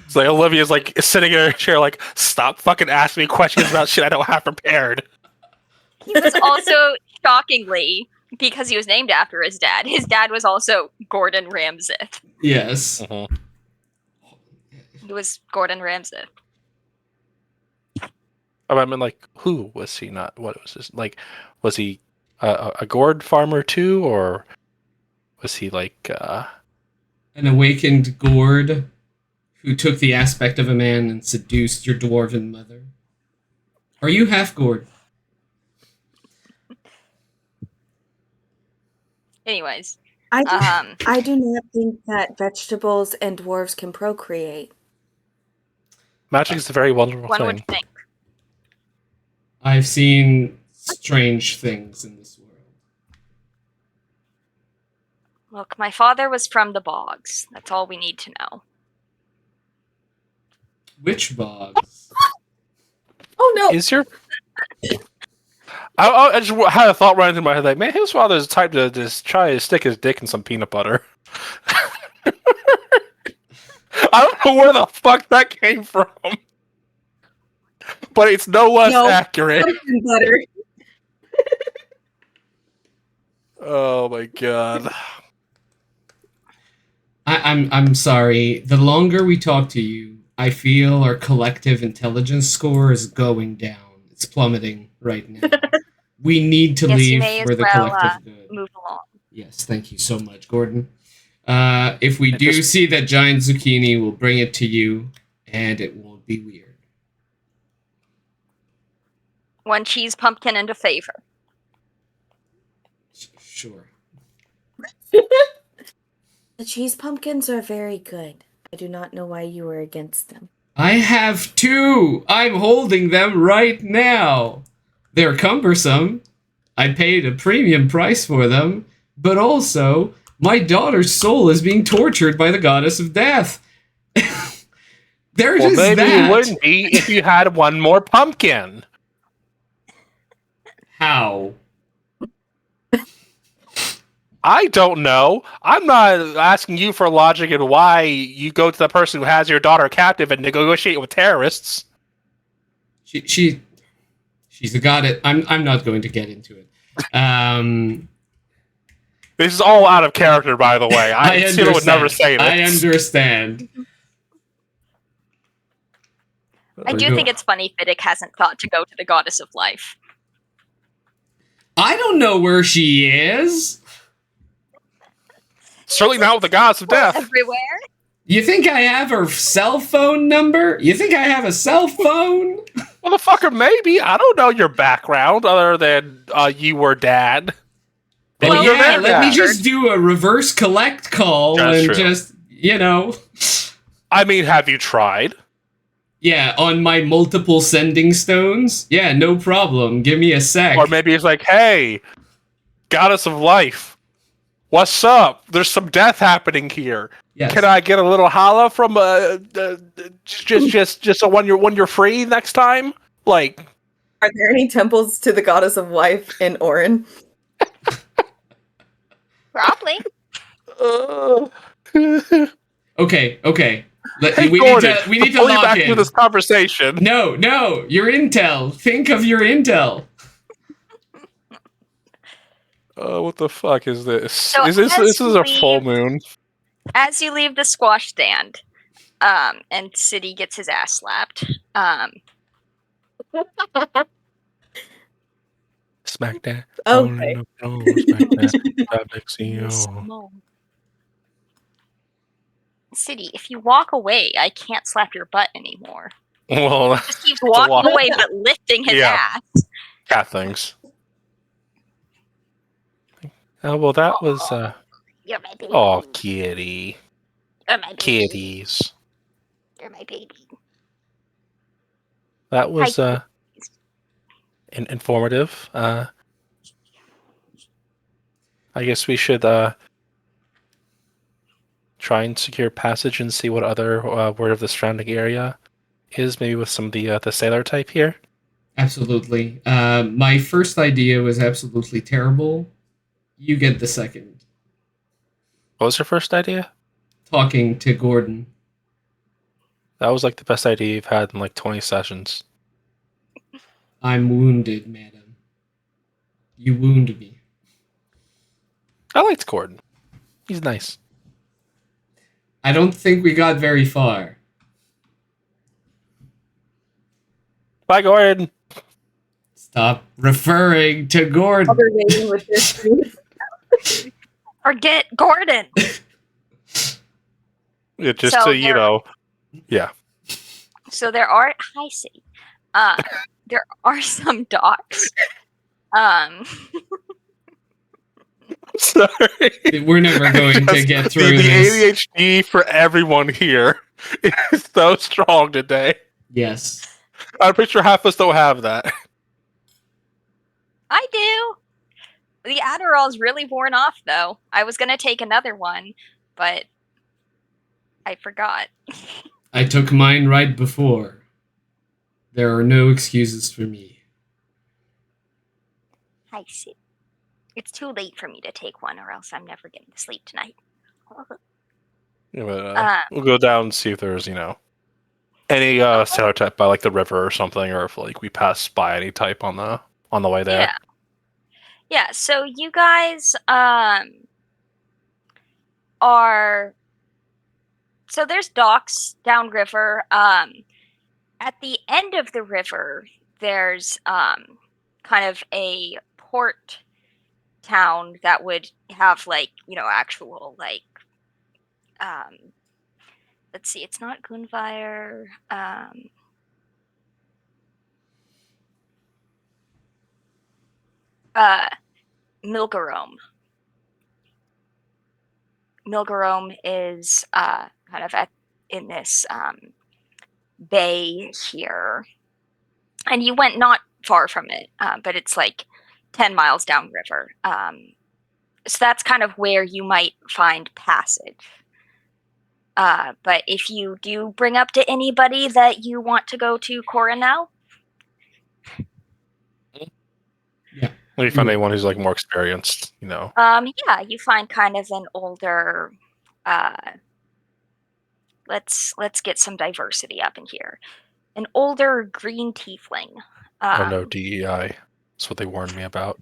It's like Olivia's like sitting in her chair like, stop fucking asking me questions about shit I don't have prepared. he was also, shockingly, because he was named after his dad was also Gordon Ramsith. Yes. Mm-hmm. He was Gordon Ramsith. I mean, like, who was he? Not what was his like? Was he a gourd farmer too, or was he like? An awakened Gord who took the aspect of a man and seduced your dwarven mother. Are you half Gord? Anyways, I do not think that vegetables and dwarves can procreate. Magic is a very wonderful one thing. would think. I've seen strange things in this world. Look, my father was from the bogs. That's all we need to know. Which bogs? Oh no! Is your? I just had a thought running through my head like, man, his father's the type to just try to stick his dick in some peanut butter. I don't know where the fuck that came from, but it's no less accurate. Pumpkin butter. Oh my god. I'm sorry. The longer we talk to you, I feel our collective intelligence score is going down. It's plummeting right now. We need to Yes, you leave may as for the well collective good. move along. Yes, thank you so much, Gordon. If we It do just- see that giant zucchini, we'll bring it to you, and it won't be weird. One cheese pumpkin and a favor. Sure. The cheese pumpkins are very good. I do not know why you were against them. I have two! I'm holding them right now! They're cumbersome. I paid a premium price for them, but also, my daughter's soul is being tortured by the goddess of death. There's Well, just maybe that. you wouldn't be if you had one more pumpkin. How? I don't know. I'm not asking you for logic and why you go to the person who has your daughter captive and negotiate with terrorists. She's a goddess. I'm not going to get into it. This is all out of character, by the way. Silo would never say this. I understand. I do think it's funny Fiddick hasn't thought to go to the goddess of life. I don't know where she is. Certainly not with the gods of death. Everywhere. You think I have her cell phone number? You think I have a cell phone? Motherfucker, maybe. I don't know your background other than you were dad. Well, Maybe you're yeah, their let me dad. just do a reverse collect call That's and true. just, you know. I mean, have you tried? Yeah, on my multiple sending stones? Yeah, no problem. Give me a sec. Or maybe it's like, hey, goddess of life, what's up? There's some death happening here. Yes. Can I get a little holla from just so when you're free next time? Like, Are there any temples to the goddess of life in Orin? Probably. Okay. Hey, we Gordon, need to before you lock back in. into this conversation. No, your intel. Think of your intel. What the fuck is this? So This as is a full we- moon. As you leave the squash stand, and City gets his ass slapped, Smack that. Okay. Smack that. That makes you. City, if you walk away, I can't slap your butt anymore. Well, Just keeps walking walk. away but lifting his Yeah. ass. cat things. Oh well, that was. You're my baby. Oh, kitty, You're my baby. kitties. You're my baby. That was Hi. informative. I guess we should try and secure passage and see what other word of the surrounding area is. Maybe with some of the sailor type here. Absolutely. My first idea was absolutely terrible. You get the second. What was your first idea? Talking to Gordon. That was like the best idea you've had in like 20 sessions. I'm wounded, madam. You wound me. I liked Gordon. He's nice. I don't think we got very far. Bye, Gordon. Stop referring to Gordon. Other waiting with this food. Forget Gordon. Yeah, just So so you there- know. Yeah. So there are hi City. There are some docks. Sorry. We're never going to get through the this. ADHD for everyone here is so strong today. Yes. I'm pretty sure half of us don't have that. I do. The Adderall's really worn off, though. I was gonna take another one, but I forgot. I took mine right before. There are no excuses for me. I see. It's too late for me to take one, or else I'm never getting to sleep tonight. Yeah, but, we'll go down and see if there's, any sailor type by like the river or something, or if like we pass by any type on the way there. Yeah, so you guys so there's docks downriver. At the end of the river, there's kind of a port town that would have actual let's see, it's not Gunvire. Milgarome. Milgarome is kind of in this bay here, and you went not far from it, but it's like 10 miles downriver. So that's kind of where you might find passage. But if you do bring up to anybody that you want to go to Coronel, Yeah. When you find anyone who's like more experienced, yeah, you find kind of an older. Let's get some diversity up in here. An older green tiefling. oh no, DEI. That's what they warned me about.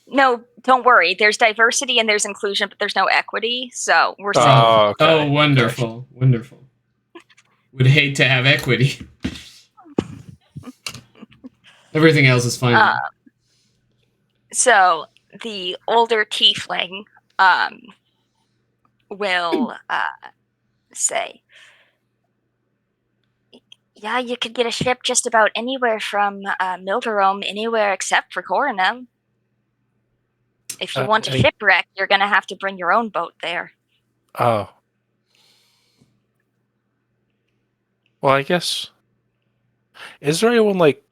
No, don't worry. There's diversity and there's inclusion, but there's no equity. So we're safe. Oh, okay. Oh, wonderful. Wonderful. Would hate to have equity. Everything else is fine. So the older tiefling will say, yeah, you could get a ship just about anywhere from Milgarome, anywhere except for Coronel. If you want a shipwreck, you're going to have to bring your own boat there. Oh. Well, I guess. Is there anyone like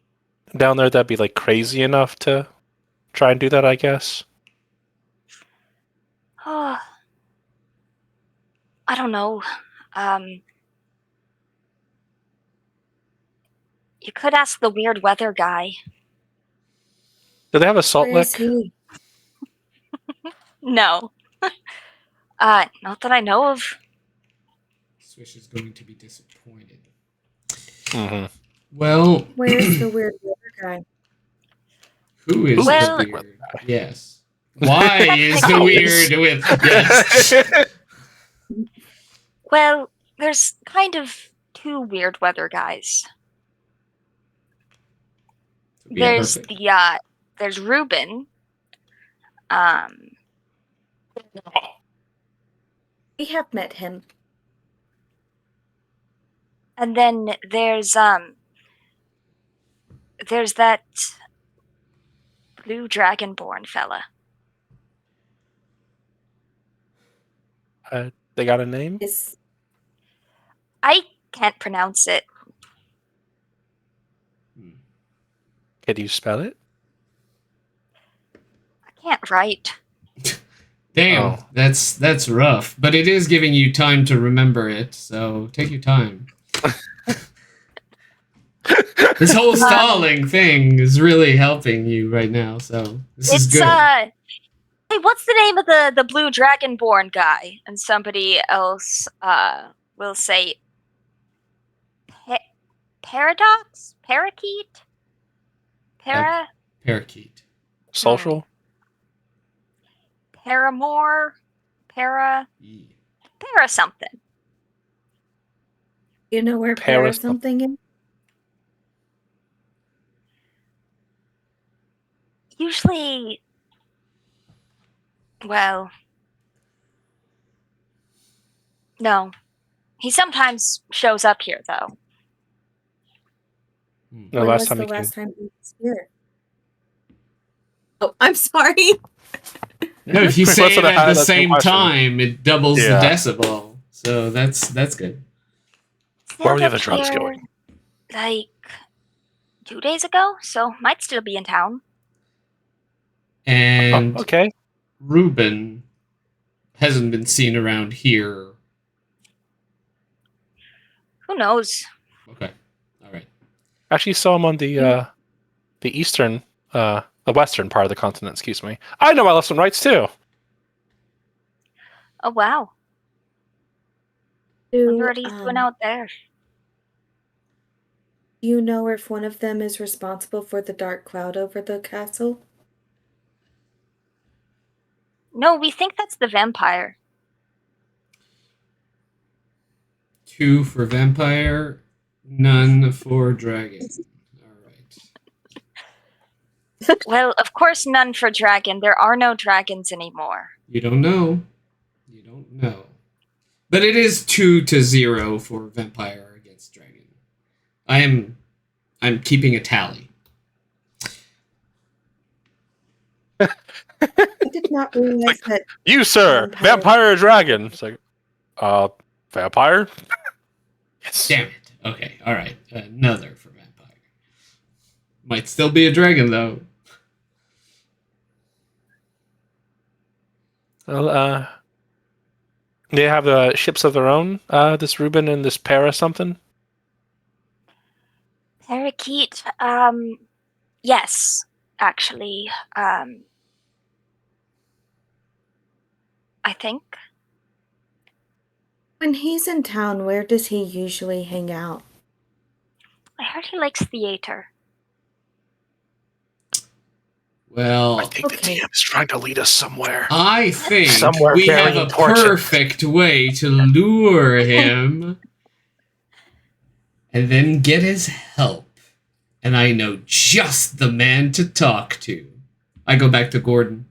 down there that'd be like crazy enough to try and do that? I guess. Oh, I don't know. You could ask the weird weather guy. Do they have a salt Where is lick? he? No. Not that I know of. Swish is going to be disappointed. Mm-hmm. Well, Where's the weird weather guy? who is Well- the weird? Yes. Why is the weird with? Yes. Well, there's kind of two weird weather guys. Yeah, There's perfect. there's Ruben. We have met him. And then there's that blue dragonborn fella. They got a name? Is I can't pronounce it. Can you spell it? I can't write. Damn, Oh. that's rough. But it is giving you time to remember it, so take your time. This whole stalling thing is really helping you right now, so this is good. Hey, what's the name of the blue dragonborn guy? And somebody else will say paradox? Parakeet? Parakeet. Social? Paramore? Para something. you know where Paris- Para something is? Usually, well, no. He sometimes shows up here, though. No, When last was time the he came. last time he was here? Oh, I'm sorry. No, if you Must say have it at had the that same same question. time, it doubles Yeah. the decibel. So that's good. Where were the Showed other up drugs here, going? like 2 days ago, so might still be in town. And Oh, okay. Ruben hasn't been seen around here. Who knows? Okay. All right. Actually saw him on the eastern, the western part of the continent. Excuse me. I know my left and rights too. Oh wow, wonder what he's doing out there. Do you know if one of them is responsible for the dark cloud over the castle? No, we think that's the vampire. 2 for vampire, none for dragon. All right. Well, of course, none for dragon. There are no dragons anymore. You don't know. You don't know. But it is 2-0 for vampire against dragon. I'm keeping a tally. I did not realize that. You, sir, vampire or dragon? It's like, vampire? Yes. Damn it. Okay, alright. Another for vampire. Might still be a dragon, though. Well, they have ships of their own, this Reuben and this Para something? Parakeet, yes, actually. I think. When he's in town, where does he usually hang out? I heard he likes theater. Well, I think the DM is trying to lead us somewhere. I think Somewhere we very have a important. perfect way to lure him and then get his help. And I know just the man to talk to. I go back to Gourdon.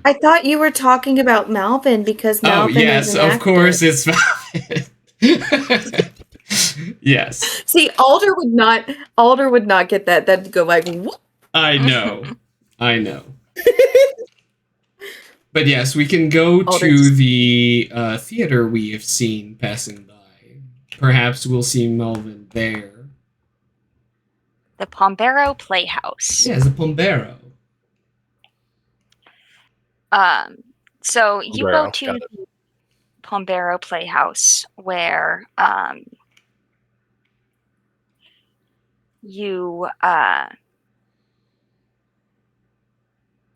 I thought you were talking about Malvin because Malvin is an actor. Course it's Malvin. Yes. See, Alder would not get that. That'd go like, whoop. I know. But yes, we can go to the theater we have seen passing by. Perhaps we'll see Melvin there. The Pombero Playhouse. Yeah, the Pombero. So you Pombero, go to the Pombero Playhouse where you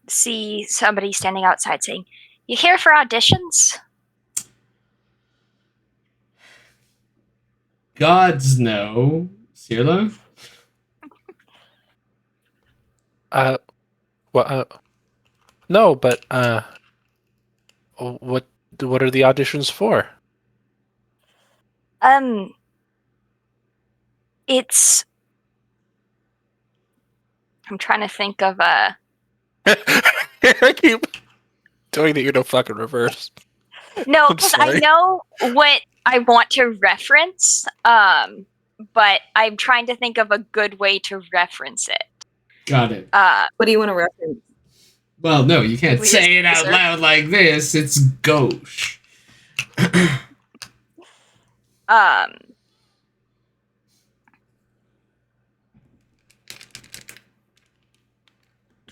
see somebody standing outside saying, "You here for auditions?" Gods no. Cirla? No, but, what are the auditions for? It's... I'm trying to think of I keep doing the fucking reverse. No, I'm because I sorry. know what I want to reference, but I'm trying to think of a good way to reference it. Got it. What do you want to reference? Well, no, you can't Julius say it out Caesar. loud like this. It's gauche.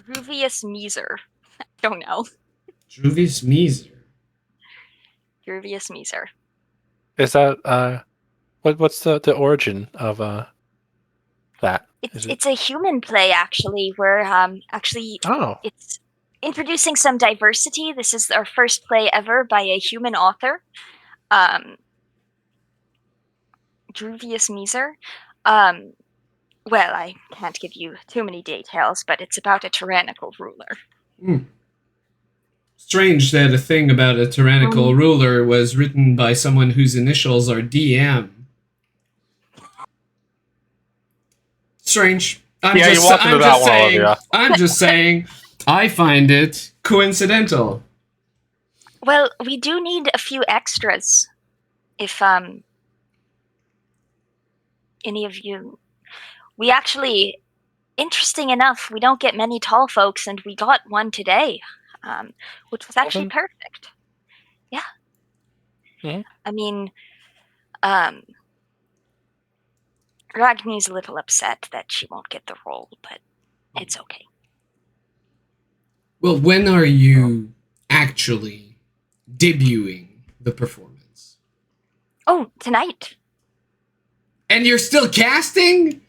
Druvius Measer. I don't know. Druvius Measer. Druvius Measer. Is that, what's the origin of, that? It's a human play, actually, where, Oh. it's introducing some diversity. This is our first play ever by a human author. Druvius Measer. Well, I can't give you too many details, but it's about a tyrannical ruler. Strange that a thing about a tyrannical ruler was written by someone whose initials are DM. Strange. I'm just saying. I find it coincidental. Well, we do need a few extras. If any of you, we actually, interesting enough, we don't get many tall folks, and we got one today, which was actually perfect. Yeah. Mhm. I mean, Ragni's a little upset that she won't get the role, but it's okay. Well, when are you actually debuting the performance? Oh, tonight. And you're still casting?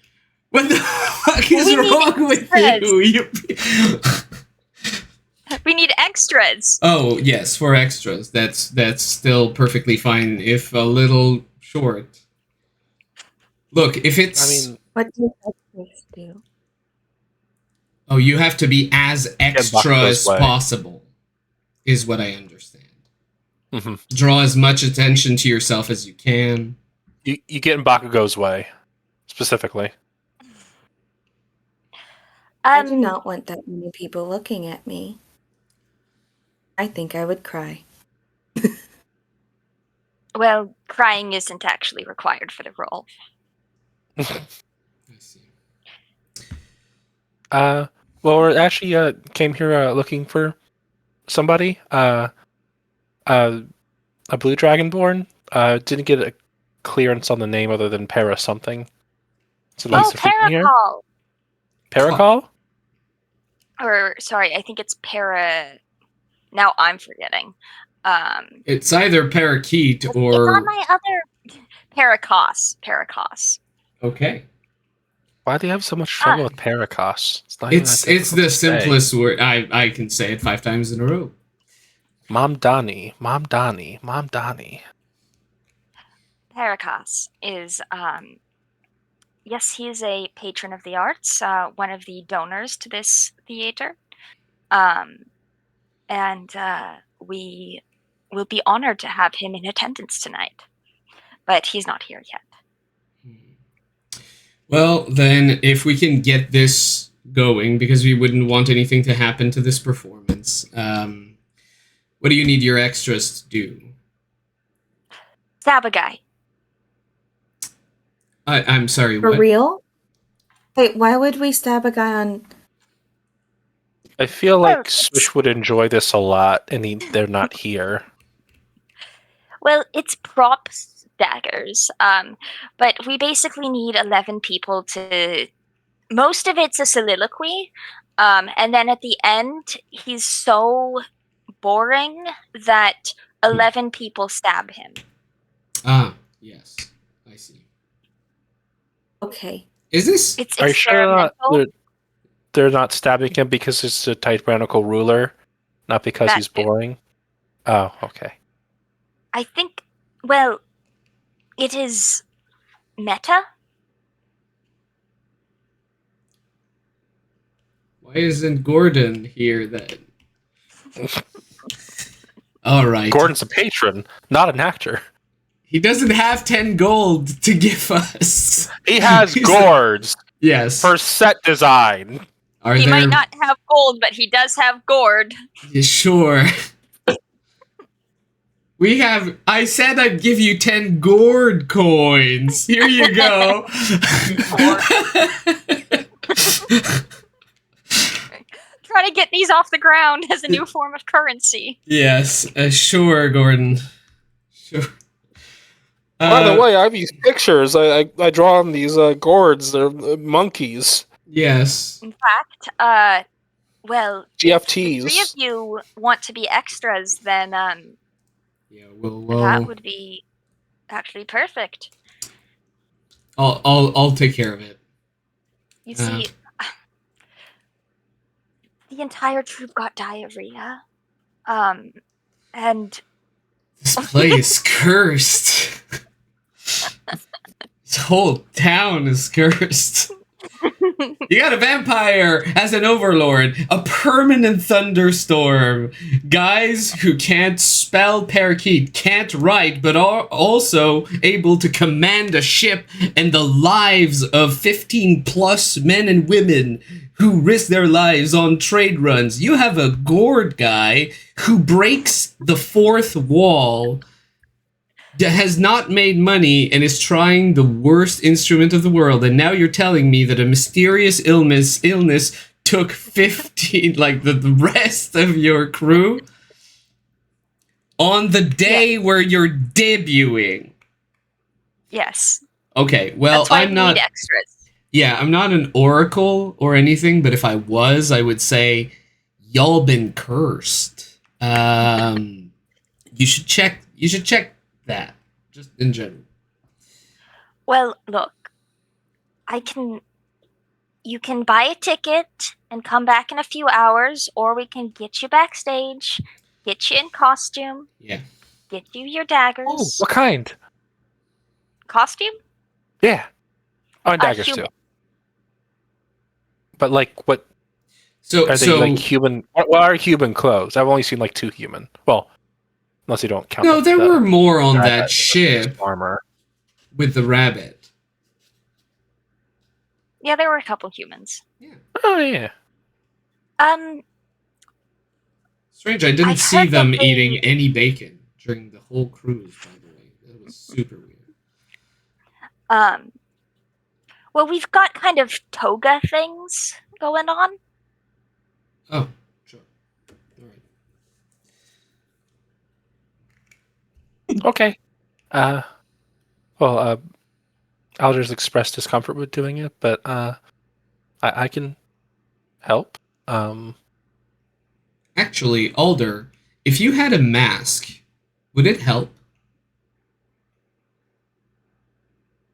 What the fuck is We need wrong with extras. you? We need extras. Oh, yes, for extras. That's still perfectly fine, if a little short. Look, if it's... What do extras do? Oh, you have to be as extra as Bakugo's way. possible, is what I understand. Mm-hmm. Draw as much attention to yourself as you can. You get in Bakugo's way, specifically. I do not want that many people looking at me. I think I would cry. Well, crying isn't actually required for the role. I see. Well, we're actually came here looking for somebody. A blue dragonborn. Didn't get a clearance on the name other than Para something. So Oh, Paracol! Paracol? Or, sorry, I think it's Para... Now I'm forgetting. It's either parakeet It's or... on my other... Paracos. Okay. Why do you have so much trouble with Paracos? It's the simplest word. I can say it 5 times in a row. Mom Donnie. Paracos is, yes, he is a patron of the arts, one of the donors to this theater. And we will be honored to have him in attendance tonight. But he's not here yet. Well, then, if we can get this going, because we wouldn't want anything to happen to this performance, what do you need your extras to do? Stab a guy. I'm sorry, For what? real? Wait, why would we stab a guy on... I feel like Swish would enjoy this a lot, and they're not here. Well, it's props daggers, but we basically need 11 people to... Most of it's a soliloquy, and then at the end, he's so boring that 11 people stab him. Ah, yes. I see. Okay. Is this... It's Are you sure experimental. they're not stabbing him because it's a tyrannical ruler, not because That he's too. boring? Oh, okay. I think, well, it is meta. Why isn't Gourdon here, then? All right. Gordon's a patron, not an actor. He doesn't have 10 gold to give us. He has He's gourds Yes. for set design. Are He there... might not have gold, but he does have gourd. Yeah, sure. We have... I said I'd give you 10 gourd coins. Here you go. Try to get these off the ground as a new form of currency. Yes, sure, Gordon. Sure. By the way, I have these pictures. I draw on these gourds. They're monkeys. Yes. In fact, well, GFTs. if the three of you want to be extras, then Yeah, well, that would be actually perfect. I'll take care of it. You see, the entire troop got diarrhea, and This place cursed. This whole town is cursed. You got a vampire as an overlord, a permanent thunderstorm, guys who can't spell parakeet, can't write, but are also able to command a ship, and the lives of 15 plus men and women who risk their lives on trade runs. You have a gourd guy who breaks the fourth wall, has not made money, and is trying the worst instrument of the world. And now you're telling me that a mysterious illness took 15, like the rest of your crew on the day where you're debuting. yes, Okay, well, that's why I'm we not. need extras. Yeah, I'm not an oracle or anything, but if I was, I would say y'all been cursed. You should check. You should check that, just in general. Well, look, you can buy a ticket and come back in a few hours, or we can get you backstage, get you in costume, Yeah. get you your daggers. Oh, what kind? Costume? Yeah. Oh, and daggers human. too. But like, what? Are they like human? What are human clothes? I've only seen like 2 human. Well, unless you don't count. No, there were more on that rabbit ship armor. with the rabbit. Yeah, there were a couple humans. Yeah. Oh yeah. Strange, I didn't I've see heard them that they- eating any bacon during the whole cruise, by the way. That was super weird. Well, we've got kind of toga things going on. Oh, sure. Alright. Okay. Well, Alder's expressed discomfort with doing it, but I can help. Actually, Alder, if you had a mask, would it help?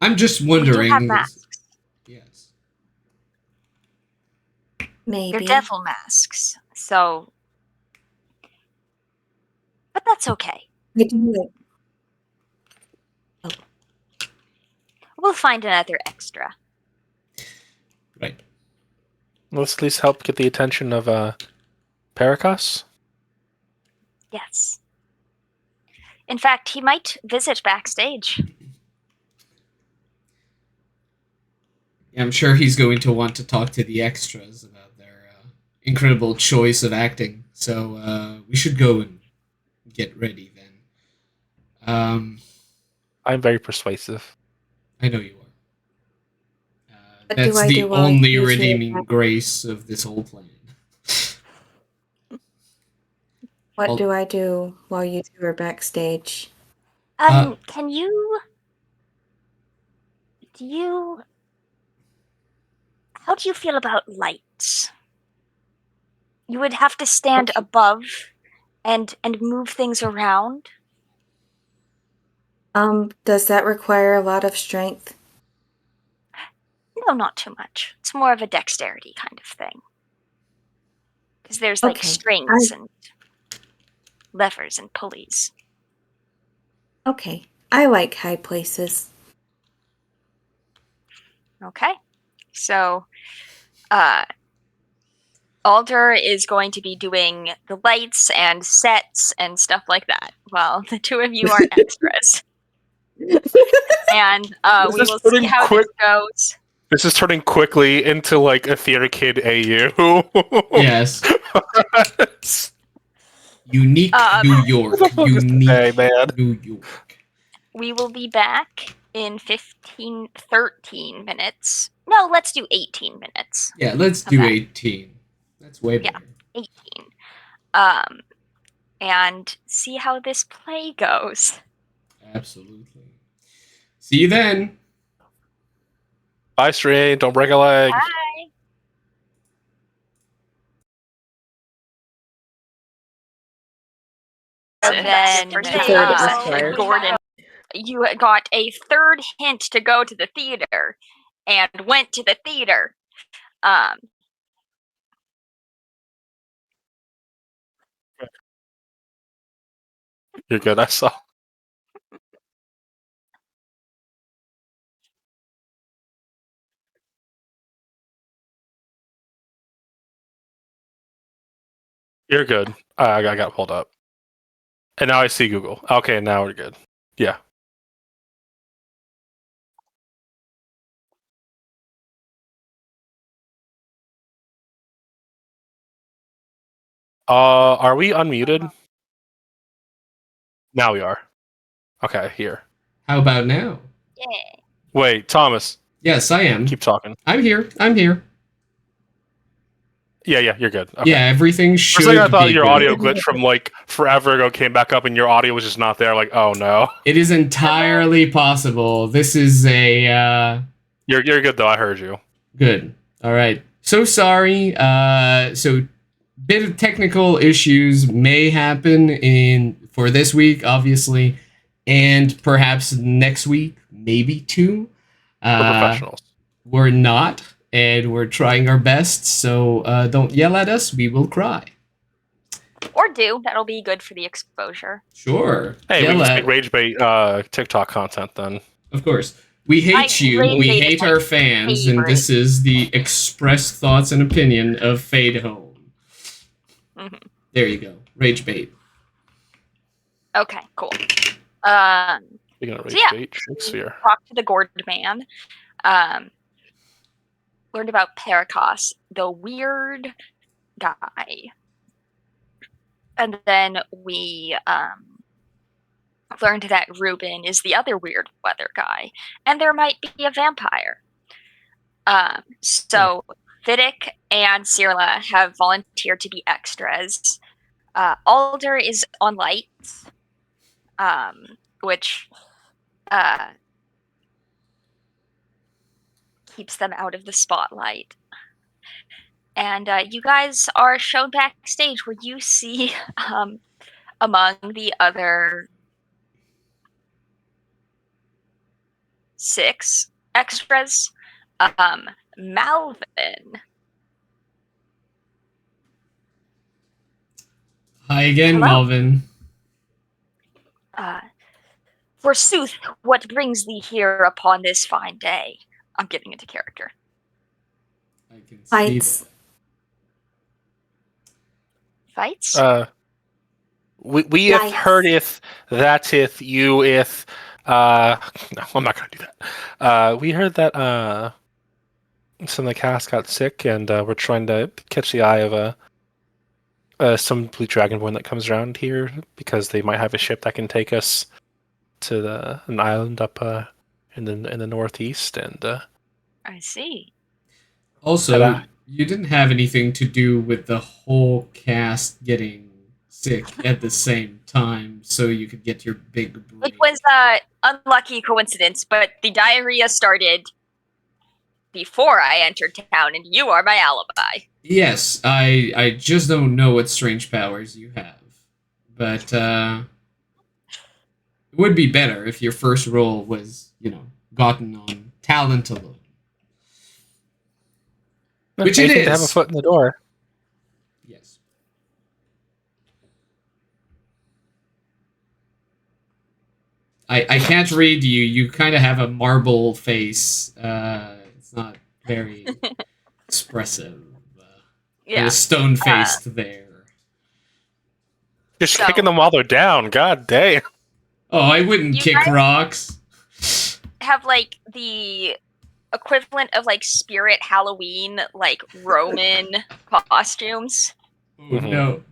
I'm just We wondering. do have masks. Yes. Maybe. They're devil masks, so. But that's okay. I do it. We'll find another extra. Right. Let's at least help get the attention of Paracos. Yes. In fact, he might visit backstage. I'm sure he's going to want to talk to the extras about their incredible choice of acting. So we should go and get ready then. I'm very persuasive. I know you are. What That's do I the do while only you two are redeeming back- grace of this whole plan. What do I do while you two are backstage? Can you... How do you feel about lights? You would have to stand above and move things around. Does that require a lot of strength? No, not too much. It's more of a dexterity kind of thing. Because there's like Okay. strings and levers and pulleys. Okay. I like high places. Okay. So, Alder is going to be doing the lights and sets and stuff like that, while the two of you are extras. And we will see how this goes. This is turning quickly into like a theater kid AU. Yes. Unique New York. Unique Hey, man. New York. We will be back in 13 minutes. No, let's do 18 minutes. Yeah, let's do Okay. 18. That's way better. 18. And see how this play goes. Absolutely. See you then. Bye, Strain. Don't break a leg. Bye. And then Gourdon, you got a third hint to go to the theater, and went to the theater. You're good. I saw. You're good. I got pulled up. And now I see Google. Okay, now we're good. Yeah. Are we unmuted? Now we are. Okay, here. How about now? Yeah. Wait, Thomas, Yes, I am. keep talking. I'm here. I'm here. Yeah, you're good. Okay. Yeah, everything For a should second, I thought be your good. audio glitch from like forever ago came back up, and your audio was just not there. Like, oh no. It is entirely possible. This is a You're good though. I heard you. good. All right. So sorry. So bit of technical issues may happen for this week, obviously, and perhaps next week, maybe too. We're professionals. We're not, and we're trying our best. So don't yell at us. We will cry. Or do. That'll be good for the exposure. Sure. Hey, we Yell can at- make rage bait TikTok content then. Of course. We hate you. We Rage hate is our my fans, and favorite. this is the expressed thoughts and opinion of Fadehome. Mhm. There you go. Rage bait. Okay, cool. You're gonna rage yeah. bait Shakespeare. Talked to the Gourdon man. Learned about Paracos, the weird guy. And then we learned that Reuben is the other weird weather guy. And there might be a vampire. So Fiddick and Cirla have volunteered to be extras. Alder is on lights, which keeps them out of the spotlight. And you guys are shown backstage where you see among the other 6 extras, Malvin. Hi again, Hello? Malvin. Forsooth, what brings thee here upon this fine day? I'm getting into character. I can see Fights. that. Fights? We if Yikes. heard if that if you if no, I'm not gonna do that. We heard that some of the cast got sick and we're trying to catch the eye of some blue dragonborn that comes around here because they might have a ship that can take us to an island up in the northeast and I see. Also, Ta-da. you didn't have anything to do with the whole cast getting sick at the same time, so you could get your big break. It was unlucky coincidence, but the diarrhea started before I entered town, and you are my alibi. Yes, I just don't know what strange powers you have, but it would be better if your first role was, gotten on talent alone. Which it anything to have a is. foot in the door. Yes. I can't read you. You kind of have a marble face. It's not very expressive. Yeah. You're stone-faced there. Just So- kicking them while they're down. God damn. Oh, I wouldn't You kick guys- rocks. Have like the equivalent of like Spirit Halloween, like Roman costumes. Oh Mhm. no.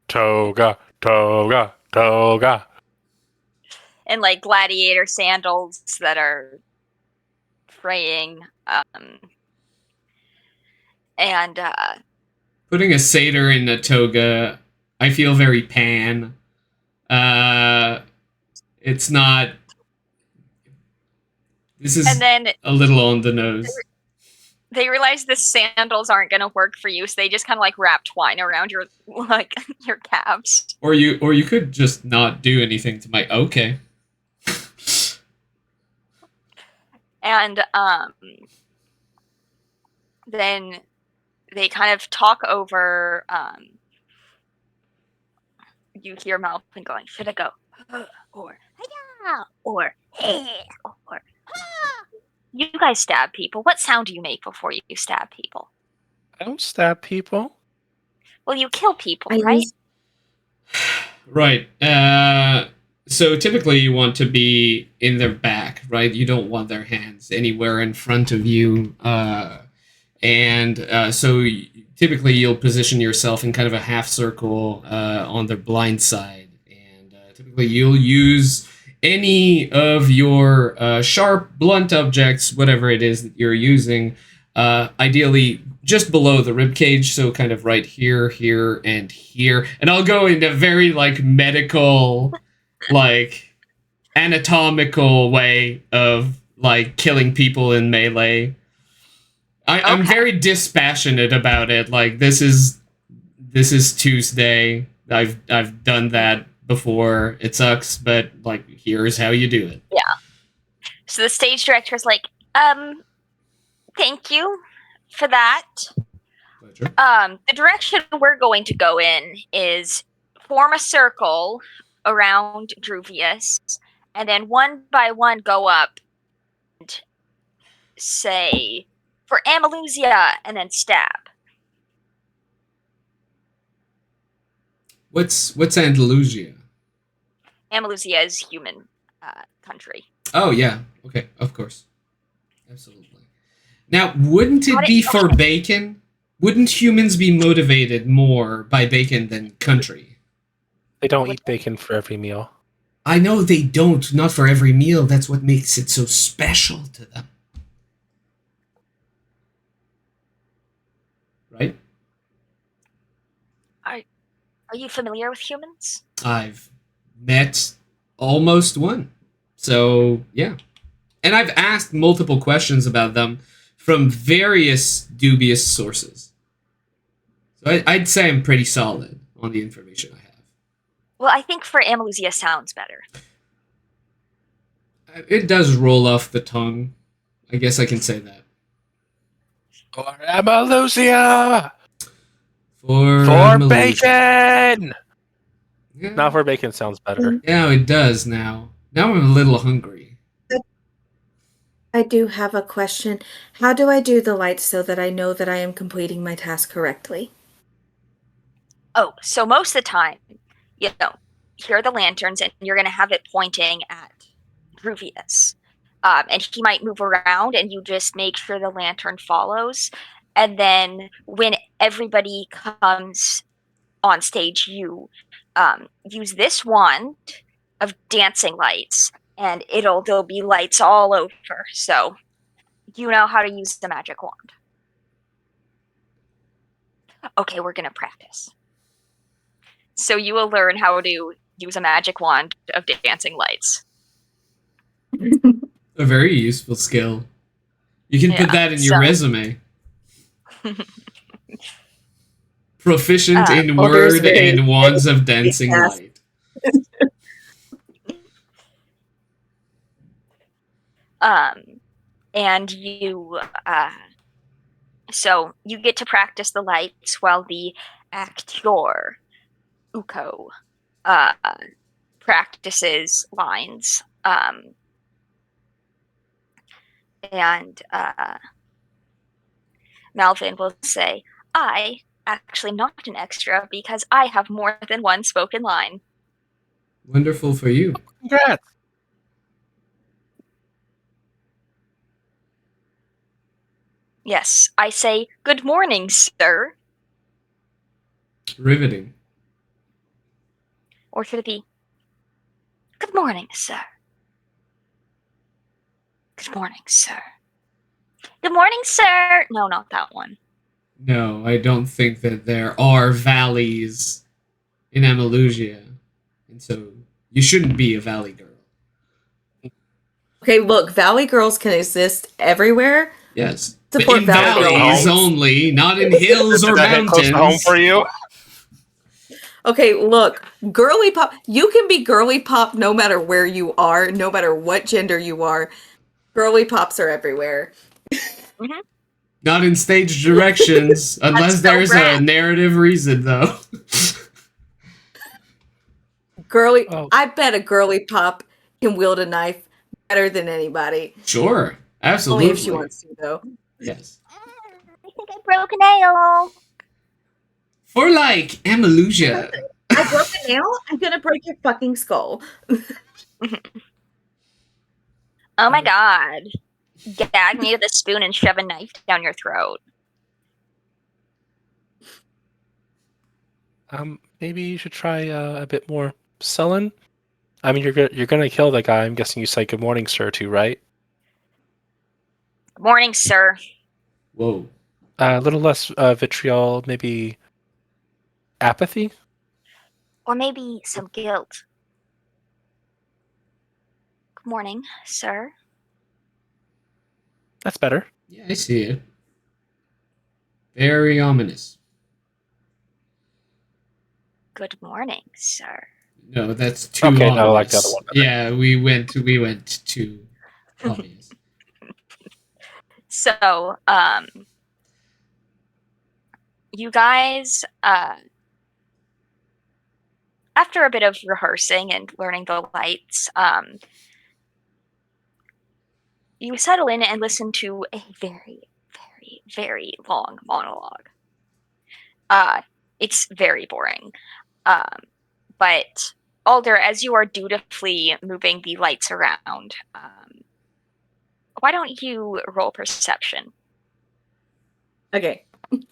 Toga, toga, toga. And like gladiator sandals that are fraying. And Putting a satyr in a toga, I feel very pan. It's not. This is and then a little on the nose. they realize the sandals aren't going to work for you, so they just kind of like wrap twine around your like your calves. Or you could just not do anything to my. Okay. And then they kind of talk over. You hear Malvin going, "Should I go?" Or "Hiya," or "Hey," or "Ah." You guys stab people. What sound do you make before you stab people? I don't stab people. Well, you kill people, I right? use- Right. So typically you want to be in their back, right? You don't want their hands anywhere in front of you. So typically you'll position yourself in kind of a half circle on their blind side. And typically you'll use any of your sharp, blunt objects, whatever it is that you're using, ideally just below the rib cage, so kind of right here, here, and here. And I'll go into very like medical, like anatomical way of like killing people in melee. I'm Okay. very dispassionate about it. Like this is Tuesday. I've done that before. It sucks, but like here's how you do it. So the stage director's like, thank you for that. Pleasure. The direction we're going to go in is form a circle around Druvius, and then one by one go up and say, for Amalusia, and then stab. What's Andalusia? Andalusia is human country. Oh yeah. Okay, of course. Absolutely. Now, wouldn't it be for bacon? Wouldn't humans be motivated more by bacon than country? They don't eat bacon for every meal. I know they don't, not for every meal. That's what makes it so special to them. Right? Are you familiar with humans? I've met almost one. So, yeah. And I've asked multiple questions about them from various dubious sources. So I'd say I'm pretty solid on the information I have. Well, I think for Andalusia sounds better. It does roll off the tongue. I guess I can say that. For Andalusia! For bacon! Yeah. Now for bacon sounds better. Yeah, it does now. Now I'm a little hungry. I do have a question. How do I do the lights so that I know that I am completing my task correctly? Oh, so most of the time, here are the lanterns, and you're going to have it pointing at Ruvius. And he might move around, and you just make sure the lantern follows. And then when everybody comes on stage, you use this wand of dancing lights, and there'll be lights all over. So you know how to use the magic wand. Okay, we're going to practice. So you will learn how to use a magic wand of dancing lights. A very useful skill. You can put that in your resume. Proficient in word and wands of dancing light. And you so you get to practice the lights while the actor Uko practices lines. And Malvin will say, I actually not an extra because I have more than one spoken line. Wonderful for you. Congrats! Yes, I say, good morning, sir. Riveting. Or should it be, good morning, sir. Good morning, sir. Good morning, sir. No, not that one. No, I don't think that there are valleys in Andalusia. And so you shouldn't be a valley girl. Okay, look, valley girls can exist everywhere. Yes. Support in valley valleys girls. only, not in hills or Does that hit close to home mountains. for you? Okay, look, girly pop. You can be girly pop no matter where you are, no matter what gender you are. Girly pops are everywhere. Mm-hmm. Not in stage directions, unless so there's rad. a narrative reason, though. Girly, Oh. I bet a girly pop can wield a knife better than anybody. Sure, absolutely. Only if she wants to, though. Yes. I think I broke a nail. For like Andalusia. I broke a nail. I'm gonna break your fucking skull. Oh my god. Gag me with a spoon and shove a knife down your throat. Maybe you should try a bit more sullen. I mean, you're gonna kill the guy. I'm guessing you say good morning, sir, too, right? Good morning, sir. Whoa. A little less vitriol, maybe apathy. Or maybe some guilt. Good morning, sir. That's better. Yeah, I see it. Very ominous. Good morning, sir. No, that's too Okay, ominous. no, I like the other one better. Yeah, we went too obvious. So, you guys, after a bit of rehearsing and learning the lights, you settle in and listen to a very, very, very long monologue. It's very boring. But Alder, as you are dutifully moving the lights around, why don't you roll perception? Okay. I'm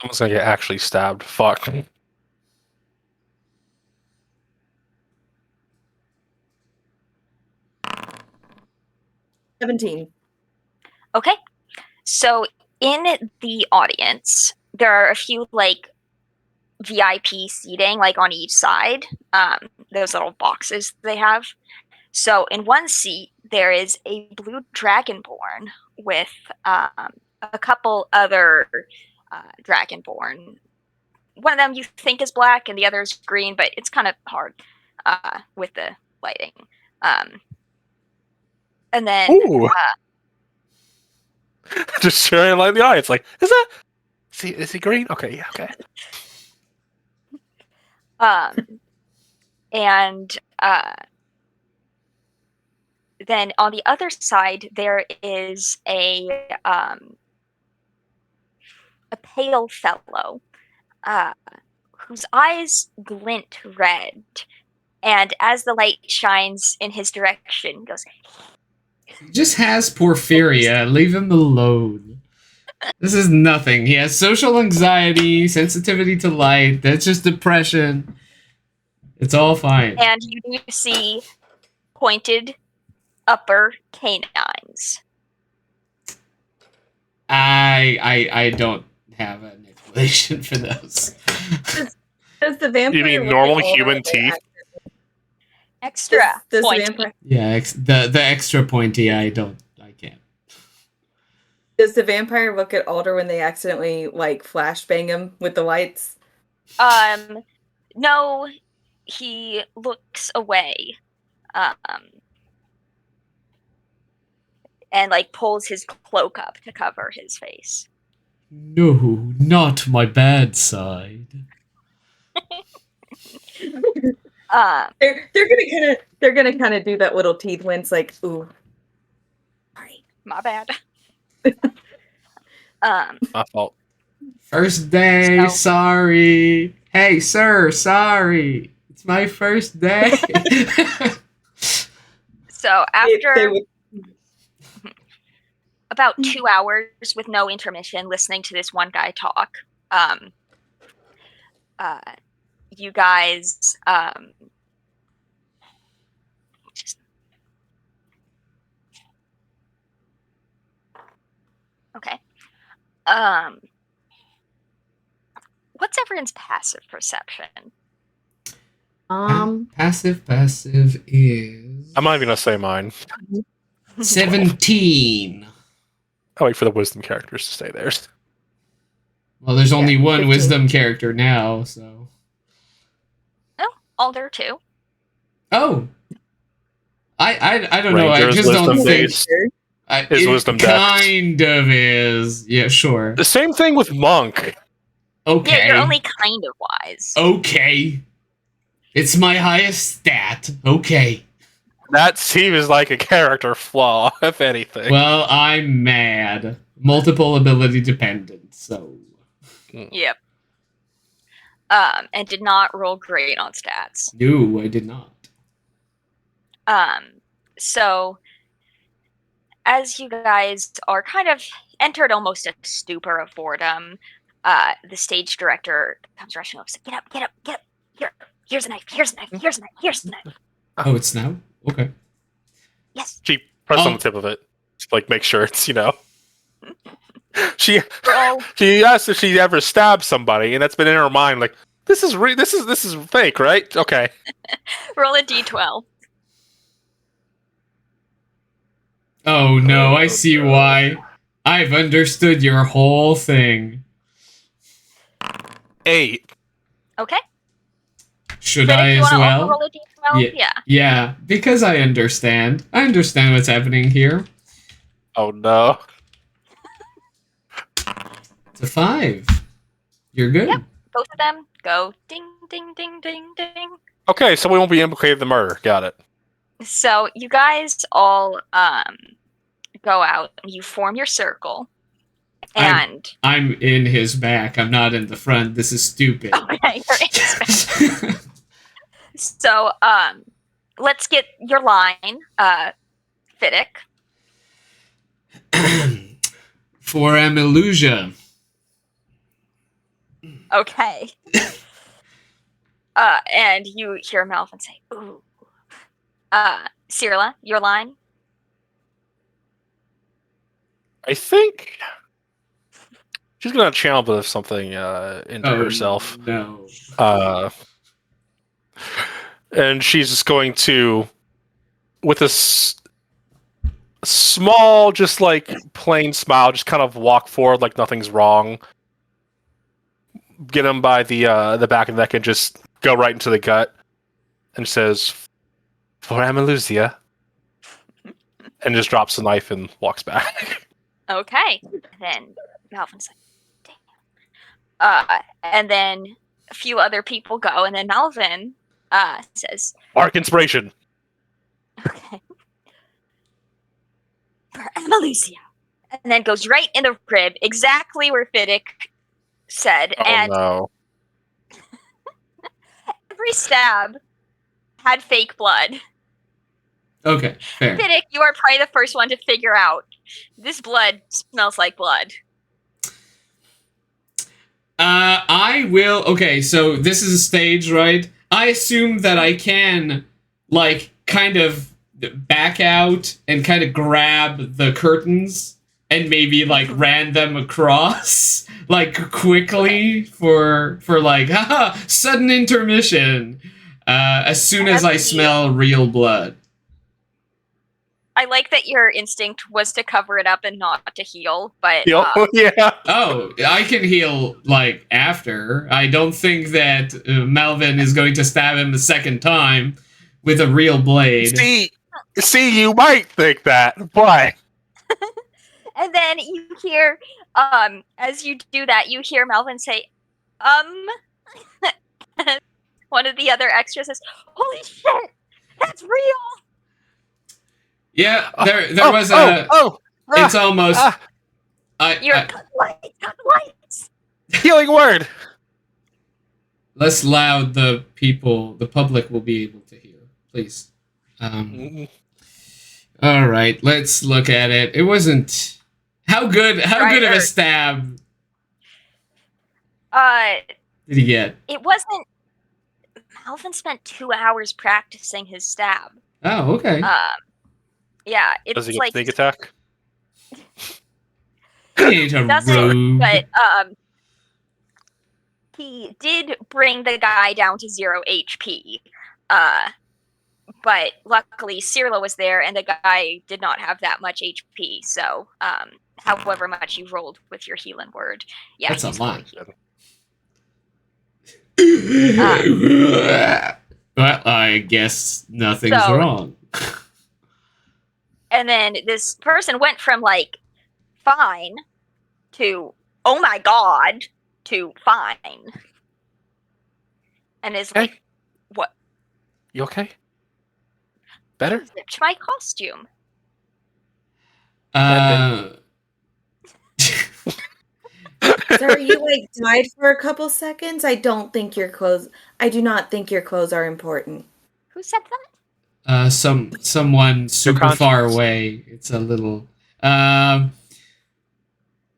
just gonna get actually stabbed. Fuck. 17. Okay. So in the audience, there are a few like VIP seating, like on each side. Those little boxes they have. So in one seat, there is a blue dragonborn with a couple other dragonborn. One of them you think is black, and the other is green, but it's kind of hard with the lighting. And then Ooh. Just shining light in the eye. It's like, is he green? Okay, yeah, okay. And then on the other side, there is a pale fellow whose eyes glint red. And as the light shines in his direction, he goes, He just has porphyria. Leave him alone. This is nothing. He has social anxiety, sensitivity to light. That's just depression. It's all fine. and you do see pointed upper canines. I don't have an explanation for those. Does the vampire You mean look normal at Alder human when they teeth? Extra Does the pointy. vampire Yeah, the extra pointy. I can't. Does the vampire look at Alder when they accidentally like flashbang him with the lights? No, he looks away. And like pulls his cloak up to cover his face. No, not my bad side. They're gonna kind of do that little teeth wince, like ooh. Sorry, my bad. My fault. First day, So- sorry. Hey, sir, sorry. It's my first day. So after They would- about 2 hours with no intermission, listening to this one guy talk, you guys okay. What's everyone's passive perception? Passive is I'm not even gonna say mine. 17. I'll wait for the wisdom characters to say theirs. Well, there's only one 15. wisdom character now, so. Alder too. Oh. I don't know. I Ranger's just don't wisdom think. base. His It wisdom dex. kind of is. Yeah, sure. The same thing with Monk. Okay. Yeah, you're only kind of wise. Okay. It's my highest stat. Okay. That seems like a character flaw, if anything. Well, I'm mad. Multiple ability dependent, so. Yep. And did not roll great on stats. No, I did not. So as you guys are kind of entered almost a stupor of boredom, the stage director comes rushing up. Get up, get up, get up. Here's a knife, here's a knife, here's a knife, here's a knife. Oh, it's now? Okay. Yes. She pressed on Oh. the tip of it. Just, like, make sure it's, She Roll. she asked if she ever stabbed somebody, and that's been in her mind. Like, this is fake, right? Okay. Roll a d12. Oh no, I see why. I've understood your whole thing. 8. Okay. Should But I if you as want to also well? roll a d12, Yeah. yeah. Yeah, because I understand. I understand what's happening here. Oh no. It's a 5. You're good. Yep. Both of them go ding, ding, ding, ding, ding. Okay, so we won't be implicated in the murder. Got it. So you guys all go out and you form your circle, And I'm in his back. I'm not in the front. This is stupid. okay, you're in his back. So, let's get your line, Fiddick. For Amelusia. Okay. And you hear Malvin say, ooh. Cirilla, your line? I think she's gonna channel something into herself. No. And she's just going to, with a small, just like plain smile, just kind of walk forward like nothing's wrong. Get him by the back of the neck and just go right into the gut. And says, "For Amalusia," and just drops the knife and walks back. Okay. Then Malvin's like, damn. And then a few other people go, and then Malvin says, Arc inspiration. okay. For Amalusia. And then goes right in the rib, exactly where Fiddick said. Oh and no. every stab had fake blood. Okay, fair. Fiddick, you are probably the first one to figure out this blood smells like blood. I will. Okay, so this is a stage, right? I assume that I can, like, kind of back out and kind of grab the curtains and maybe like ran them across like quickly for like haha sudden intermission as soon as I smell real blood. I like that your instinct was to cover it up and not to heal, but Yeah. Oh, I can heal like after. I don't think that Melvin is going to stab him a second time with a real blade. See, you might think that, but and then you hear, as you do that, you hear Melvin say, one of the other extras says, "Holy shit, that's real!" Yeah, there was a. It's almost. You're cut lights. Healing word. Less loud. The public will be able to hear. Please. All right, let's look at it. It wasn't. How good of a stab did he get? It wasn't. Melvin spent 2 hours practicing his stab. Oh, okay. Yeah, it's Does he get like sneak attack? He doesn't, but he did bring the guy down to 0 HP. But luckily Cirilla was there, and the guy did not have that much HP. So, however much you rolled with your healing word, yeah, that's a lot. Well, I guess nothing's wrong. And then this person went from like fine to oh my god to fine, and is like, "What? You okay? Better?" Zipped my costume. Sir, you like died for a couple seconds? I do not think your clothes are important. Who said that? Someone super far away. It's a little.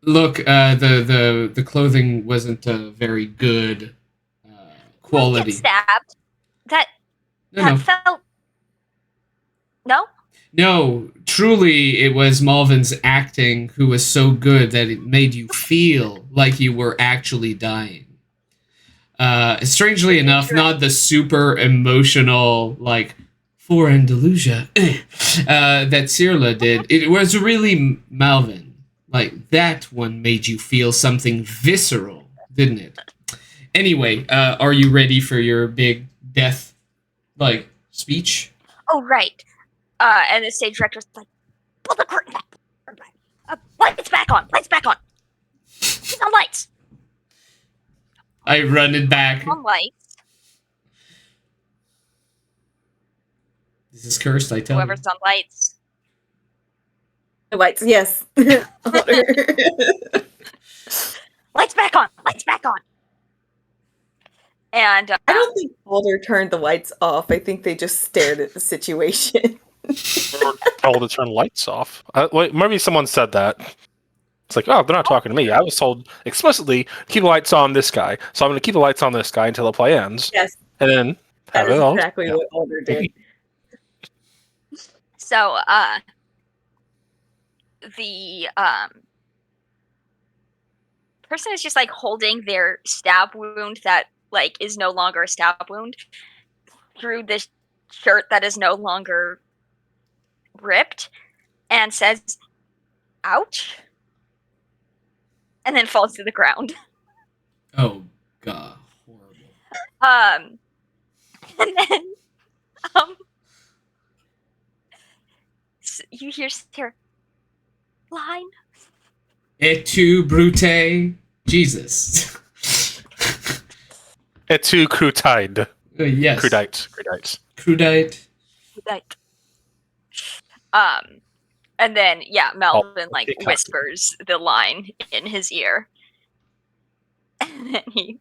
Look, the clothing wasn't very good quality. Stabbed. That felt. No. No, truly, it was Malvin's acting who was so good that it made you feel like you were actually dying. Strangely enough, not the super emotional, like, for Andalusia that Cirilla did. It was really Malvin. Like, that one made you feel something visceral, didn't it? Anyway, are you ready for your big death, like, speech? Oh, right. And the stage director's like, pull the curtain back. Lights back on. Lights back on. No lights. I run it back. On lights. This is cursed, I tell Whoever's you. on lights. The lights, yes. Lights back on! Lights back on! And I don't think Alder turned the lights off. I think they just stared at the situation. We were told to turn lights off. Wait, maybe someone said that. It's like, oh, they're not talking to me. I was told explicitly, keep the lights on this guy. So I'm going to keep the lights on this guy until the play ends. Yes, And then that have is it all. exactly what Alder did. so, the person is just like holding their stab wound that like is no longer a stab wound through this shirt that is no longer ripped and says, ouch, and then falls to the ground. Oh god, horrible. And then you hear Sarah, line. Et tu, Brute? Jesus. Et tu crudite. Yes. Crudite. Crudite. Like, and then Melvin like okay, whispers the line in his ear, and then he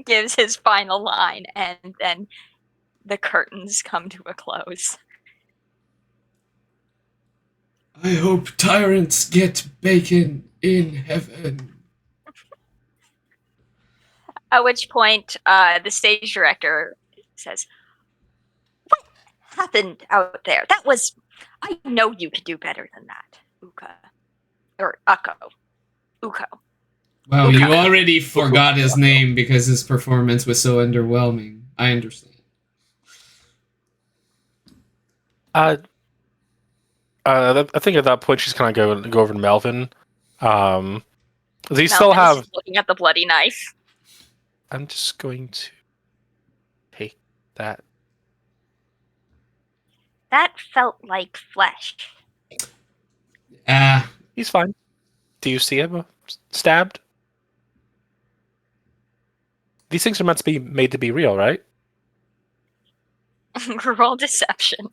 gives his final line, and then the curtains come to a close. I hope tyrants get bacon in heaven. At which point, the stage director says, "What happened out there? That was. I know you could do better than that, Uka. Or Ukko. Uko. Wow, Uka. you already forgot his name because his performance was so underwhelming. I understand. I think at that point she's kind of go over to Melvin. Does he still Melvin's have? looking at the bloody knife. I'm just going to take that. That felt like flesh. He's fine. Do you see him stabbed? These things are meant to be made to be real, right? Roll deception.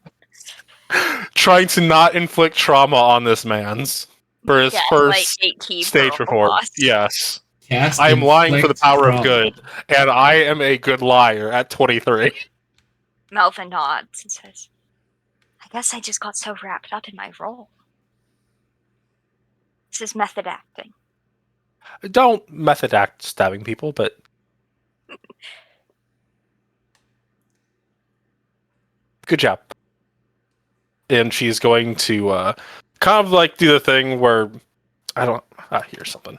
Trying to not inflict trauma on this man's for his first like 18 stage report. loss. Yes. Cast I am lying for the inflict power of trauma. good, and I am a good liar at 23. Melvin nods and says, I guess I just got so wrapped up in my role. This is method acting. Don't method act stabbing people, but good job. And she's going to kind of like do the thing where here's something.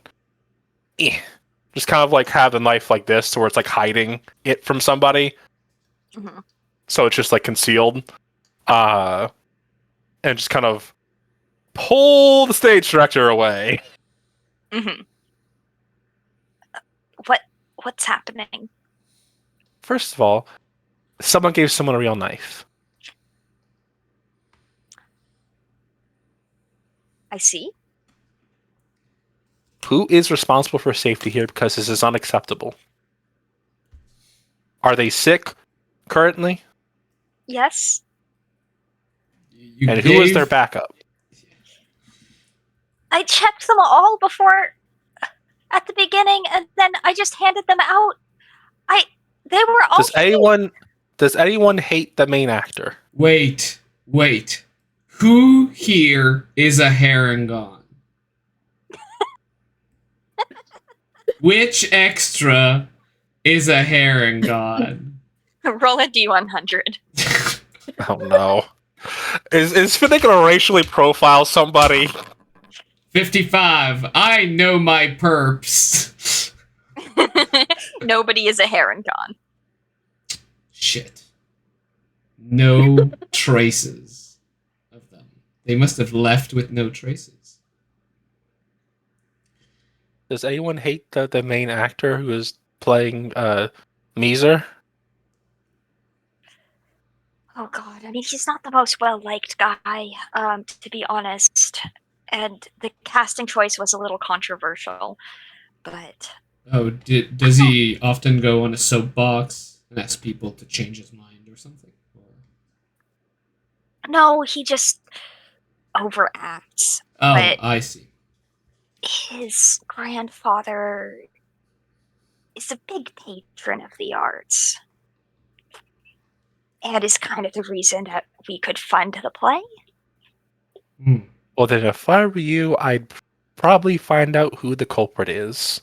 Just kind of like have the knife like this, to where it's like hiding it from somebody. Mm-hmm. So it's just like concealed. And just kind of pull the stage director away. Mm-hmm. What's happening? First of all, someone gave someone a real knife. I see. Who is responsible for safety here? Because this is unacceptable. Are they sick currently? Yes. And who is their backup? I checked them all before at the beginning, and then I just handed them out. They were all. Does anyone hate the main actor? Wait. Who here is a Harangon? Which extra is a Harangon? Roll a D100. Oh no. Is Finnick gonna racially profile somebody? 55. I know my perps. Nobody is a Harangon. Shit. No traces of them. They must have left with no traces. Does anyone hate the main actor who is playing Meezer? Oh god, I mean, he's not the most well-liked guy, to be honest. And the casting choice was a little controversial, but... Oh, does he often go on a soapbox and ask people to change his mind or something? Or... No, he just overacts. Oh, But I see. his grandfather is a big patron of the arts, and is kind of the reason that we could fund the play. Well, then if I were you, I'd probably find out who the culprit is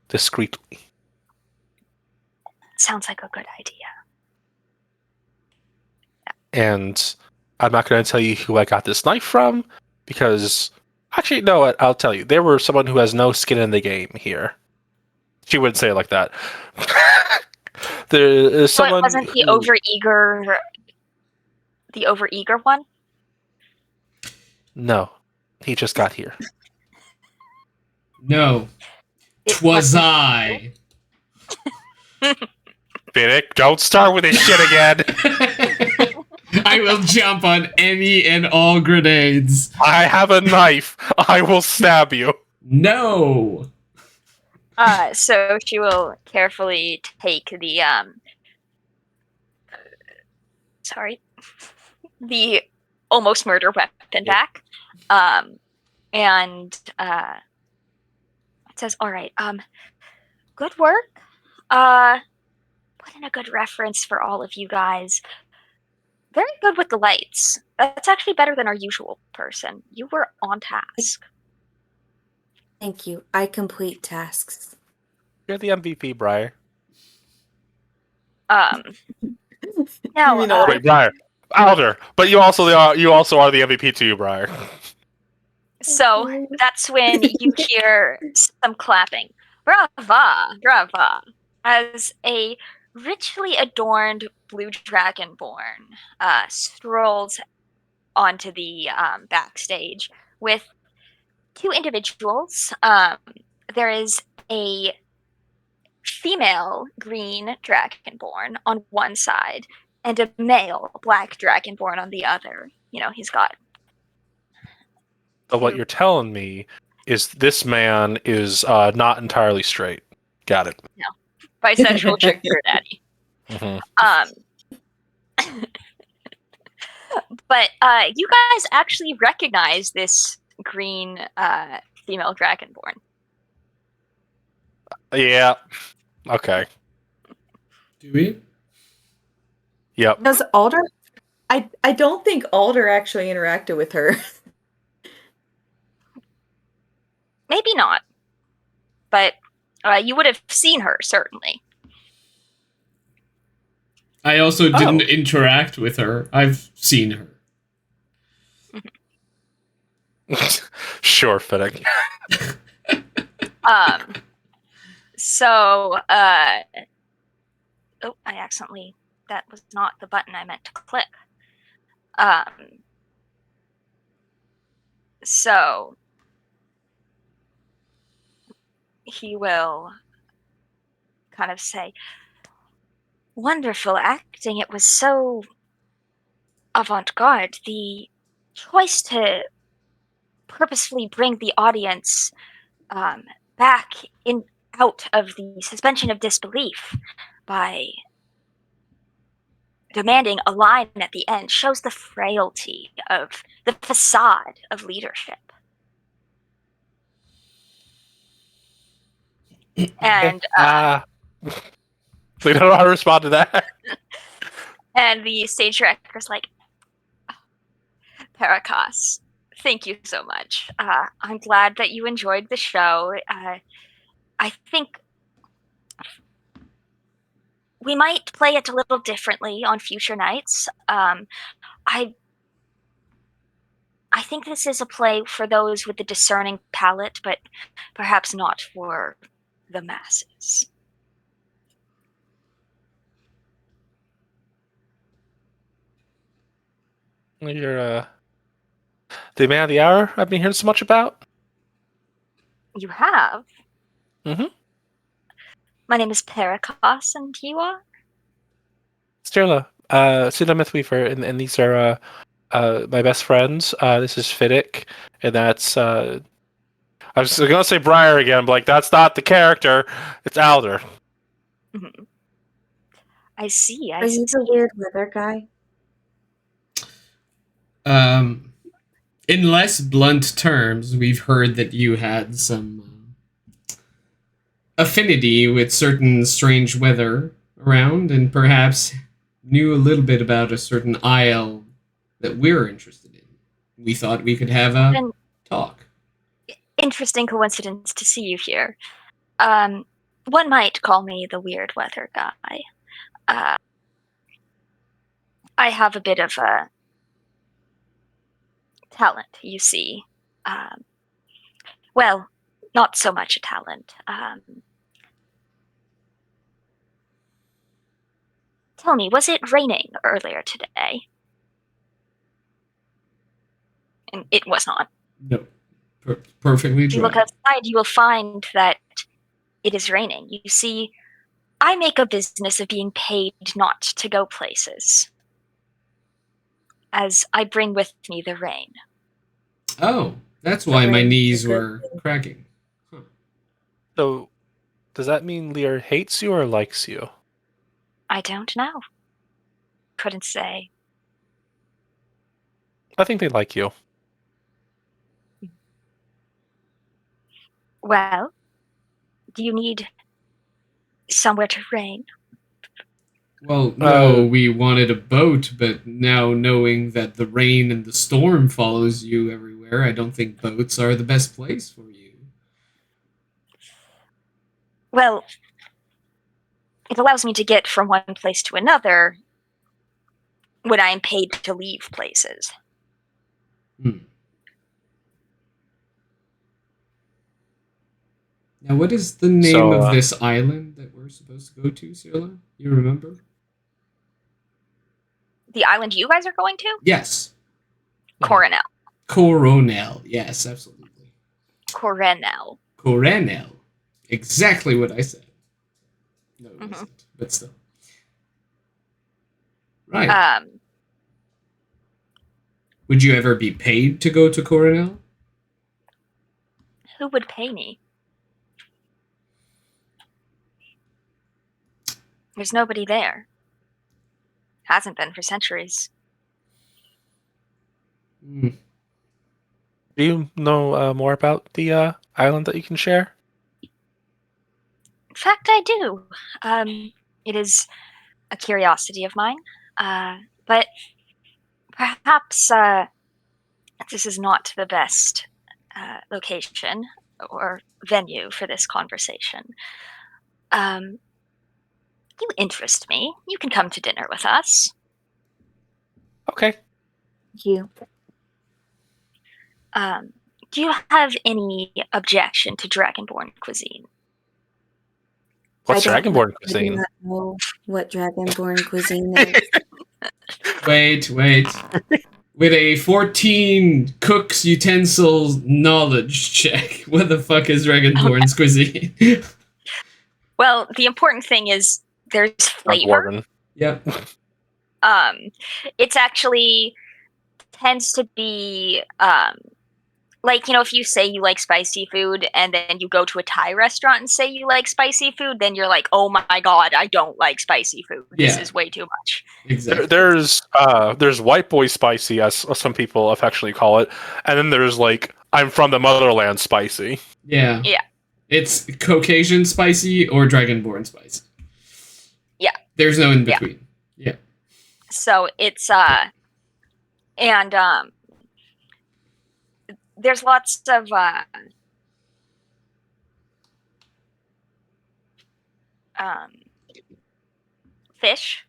discreetly. Sounds like a good idea. And I'm not going to tell you who I got this knife from, because actually, no, I'll tell you. There were someone who has no skin in the game here. She wouldn't say it like that. There is So it someone wasn't the overeager one? No, he just got here. No, It 'twas wasn't- I. Finnick, don't start with this shit again. I will jump on any and all grenades. I have a knife. I will stab you. No. So she will carefully take the the almost murder weapon back, and it says, "All right, good work. Put in a good reference for all of you guys. Very good with the lights. That's actually better than our usual person. You were on task." Thank you. I complete tasks. You're the MVP, Briar. Now, You know, Wait, Briar. Alder, but you also are the MVP too, Briar. so that's when you hear some clapping. Brava, brava, as a richly adorned blue dragonborn strolls onto the backstage with two individuals. There is a female green dragonborn on one side and a male black dragonborn on the other. You know, he's got. But what you're telling me is this man is not entirely straight. Got it. Bisexual sugar daddy. Mm-hmm. But you guys actually recognize this green female dragonborn. Yeah. Okay. Do we? Yep. does Alder? I don't think Alder actually interacted with her. Maybe not, but you would have seen her certainly. I also didn't interact with her. I've seen her. Sure, Finnick. So I accidentally, that was not the button I meant to click. So he will kind of say, "Wonderful acting. It was so avant-garde. The choice to purposefully bring the audience back out of the suspension of disbelief by demanding a line at the end shows the frailty of the facade of leadership." And we don't know how to respond to that. and the stage director's like, "Paracas, thank you so much. I'm glad that you enjoyed the show. I think we might play it a little differently on future nights. I think this is a play for those with the discerning palate, but perhaps not for the masses." You're the man of the hour I've been hearing so much about. You have? Mm-hmm. My name is Paracas, and you are? Sterla, Pseudo Mythweaver, and these are my best friends. This is Fiddick, and that's I was gonna say Briar again, but like that's not the character. It's Alder. Mm-hmm. I see. Are you the weird weather guy? In less blunt terms, we've heard that you had some affinity with certain strange weather around, and perhaps knew a little bit about a certain isle that we're interested in. We thought we could have a An talk. interesting coincidence to see you here. One might call me the weird weather guy. I have a bit of a talent, you see. Well, not so much a talent. Tell me, was it raining earlier today? And it was not. No, perfectly If you look dry. outside, you will find that it is raining. You see, I make a business of being paid not to go places, as I bring with me the rain. Oh, that's The why my rain is knees a good were thing. cracking. Huh. So, does that mean Lear hates you or likes you? I don't know. Couldn't say. I think they like you. Well, do you need somewhere to rain? Well, no, we wanted a boat, but now knowing that the rain and the storm follows you everywhere, I don't think boats are the best place for you. Well, it allows me to get from one place to another when I am paid to leave places. Hmm. Now, what is the name of this island that we're supposed to go to, Sila? You remember? The island you guys are going to? Yes. Coronel. Coronel. Yes, absolutely. Coronel. Coronel. Exactly what I said. No, it wasn't, but still. Right. Would you ever be paid to go to Coronel? Who would pay me? There's nobody there. Hasn't been for centuries. Hmm. Do you know more about the island that you can share? In fact, I do. It is a curiosity of mine. But perhaps this is not the best location or venue for this conversation. You interest me. You can come to dinner with us. Okay. Thank you. Do you have any objection to Dragonborn cuisine? What's I Dragonborn do cuisine? not know what Dragonborn cuisine is. Wait. With a 14 cook's utensils knowledge check, what the fuck is Dragonborn's cuisine? Well, the important thing is there's I'm flavor. dwarven. Yep. It's actually tends to be like, if you say you like spicy food and then you go to a Thai restaurant and say you like spicy food, then you're like, oh my god, I don't like spicy food. This Yeah. is way too much. Exactly. There's white boy spicy, as some people affectionately call it, and then there's like I'm from the motherland spicy. Yeah. Yeah. It's Caucasian spicy or Dragonborn spicy. Yeah. There's no in between. Yeah. So it's and there's lots of fish,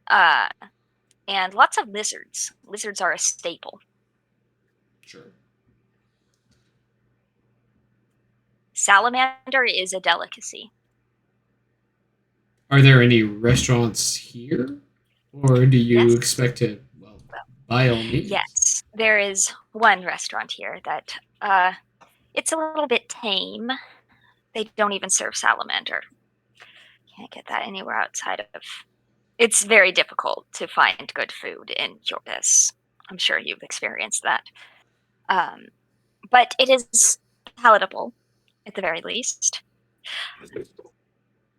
and lots of lizards. Lizards are a staple. Sure. Salamander is a delicacy. Are there any restaurants here? Or do you Yes. expect to, well, by all means? Yes, there is one restaurant here that it's a little bit tame. They don't even serve salamander. Can't get that anywhere outside of. It's very difficult to find good food in Jorvis. I'm sure you've experienced that. But it is palatable, at the very least.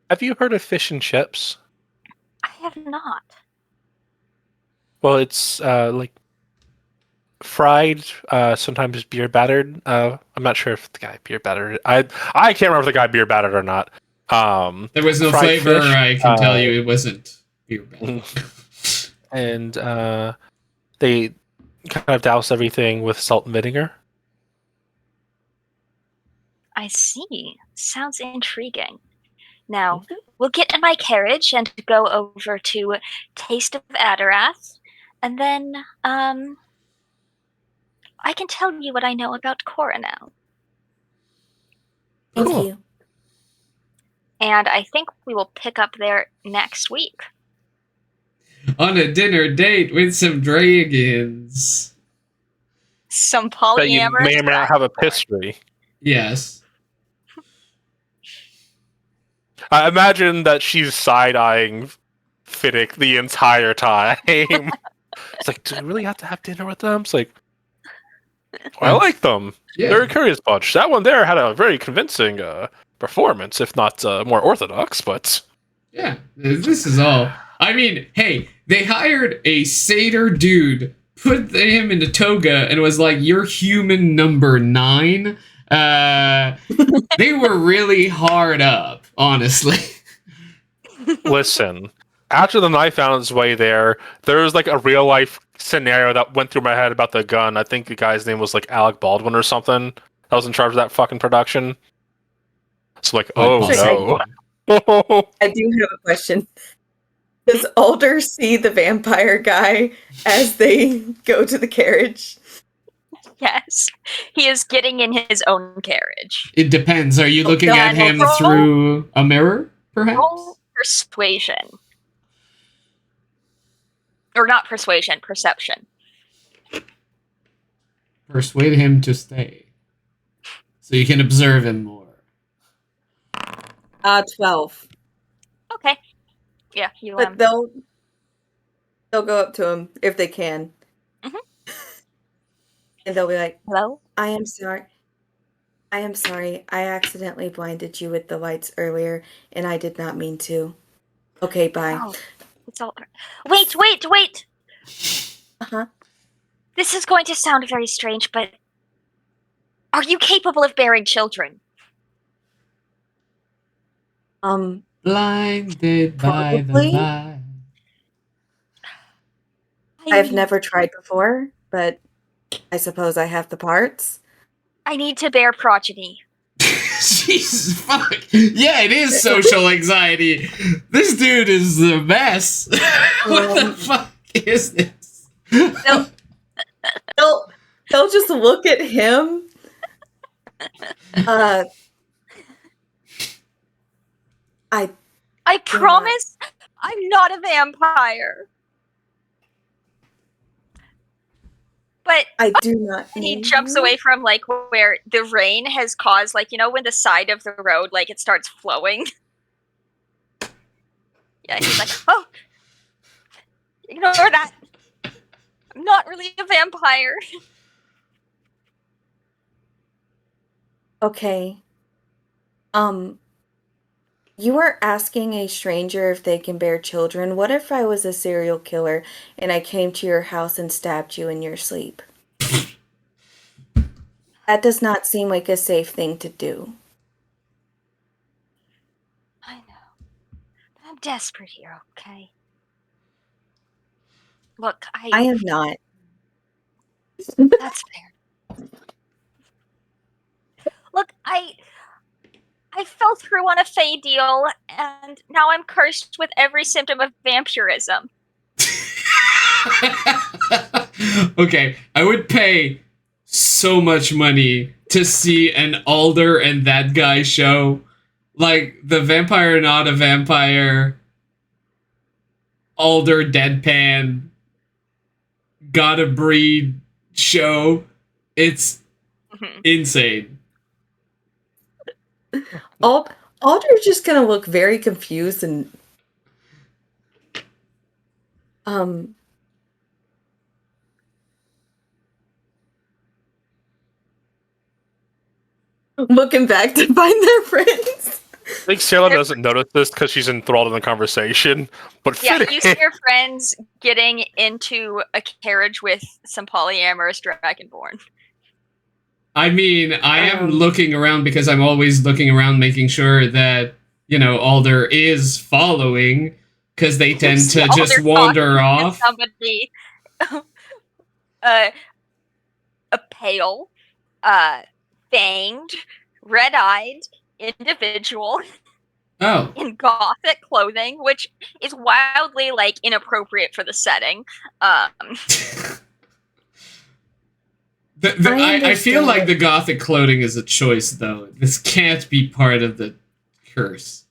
Have you heard of fish and chips? I have not. Well, it's like fried, sometimes beer battered. I'm not sure if the guy beer battered. I can't remember if the guy beer battered or not. There was no Fried flavor. fish, I can tell you, it wasn't beer battered. and they kind of douse everything with salt and vinegar. I see. Sounds intriguing. Now, we'll get in my carriage and go over to Taste of Adarath, and then, I can tell you what I know about Coronel. Thank Cool. you. And I think we will pick up there next week. On a dinner date with some dragons. Some That you polyamorous. may or may not have a history. Yes. I imagine that she's side-eyeing Fiddick the entire time. It's like, do we really have to have dinner with them? It's like, I like them. Yeah. They're a curious bunch. That one there had a very convincing performance, if not more orthodox, but... Yeah, this is all. I mean, hey, they hired a satyr dude, put him in a toga, and was like, "You're human number 9." They were really hard up, honestly. Listen, after the knife found its way there was like a real-life scenario that went through my head about the gun. I think the guy's name was like Alec Baldwin or something that was in charge of that fucking production. So like, oh no. I do have a question. Does Alder see the vampire guy as they go to the carriage? Yes. He is getting in his own carriage. It depends. Are you looking at him roll- through a mirror, perhaps? Roll persuasion. Or not persuasion, perception. Persuade him to stay, so you can observe him more. 12. Okay. Yeah, you But they'll go up to him if they can. Mhm. And they'll be like, hello? I am sorry. I am sorry. I accidentally blinded you with the lights earlier, and I did not mean to. Okay, bye. Oh, it's all wait. Uh-huh. This is going to sound very strange, but are you capable of bearing children? Blinded by the Probably. light. I've never tried before, but I suppose I have the parts. I need to bear progeny. Jesus fuck. Yeah, it is social anxiety. This dude is the mess. What the fuck is this? they'll just look at him. I promise I'm not a vampire. But I do not. he jumps away from like where the rain has caused, like, you know, when the side of the road, like, it starts flowing. Yeah, he's like, oh, ignore that. I'm not really a vampire. Okay. You are asking a stranger if they can bear children. What if I was a serial killer and I came to your house and stabbed you in your sleep? That does not seem like a safe thing to do. I know. I'm desperate here, okay? Look, I am not. That's fair. Look, I fell through on a Fey deal, and now I'm cursed with every symptom of vampirism. Okay, I would pay so much money to see an Alder and that guy show. Like, the Vampire Not a Vampire, Alder Deadpan, Gotta Breed show. It's insane. Alder's just gonna look very confused and looking back to find their friends. think Sarah doesn't notice this because she's enthralled in the conversation. But Yeah, Fiddick, you see your friends getting into a carriage with some polyamorous dragonborn. I mean, I am looking around because I'm always looking around, making sure that Alder is following, because they tend to just wander off. Somebody, a pale, fanged, red-eyed individual Oh, in gothic clothing, which is wildly inappropriate for the setting. I feel like the gothic clothing is a choice, though. This can't be part of the curse.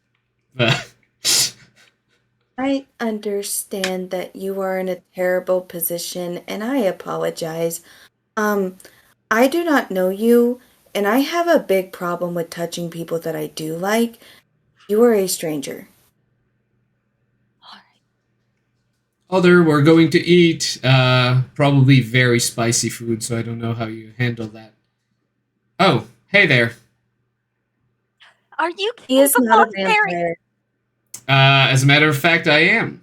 I understand that you are in a terrible position, and I apologize. I do not know you, and I have a big problem with touching people that I do like. You are a stranger. Alder, we're going to eat probably very spicy food, so I don't know how you handle that. Oh, hey there. Are you He is capable not of a bearing? vampire. As a matter of fact, I am.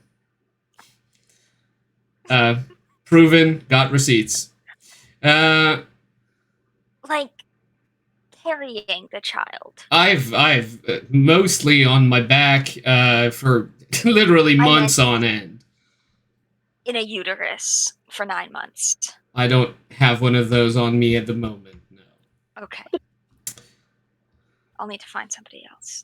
Proven, got receipts. Carrying the child. I've mostly on my back for literally months on end. In a uterus for 9 months. I don't have one of those on me at the moment, no. Okay. I'll need to find somebody else.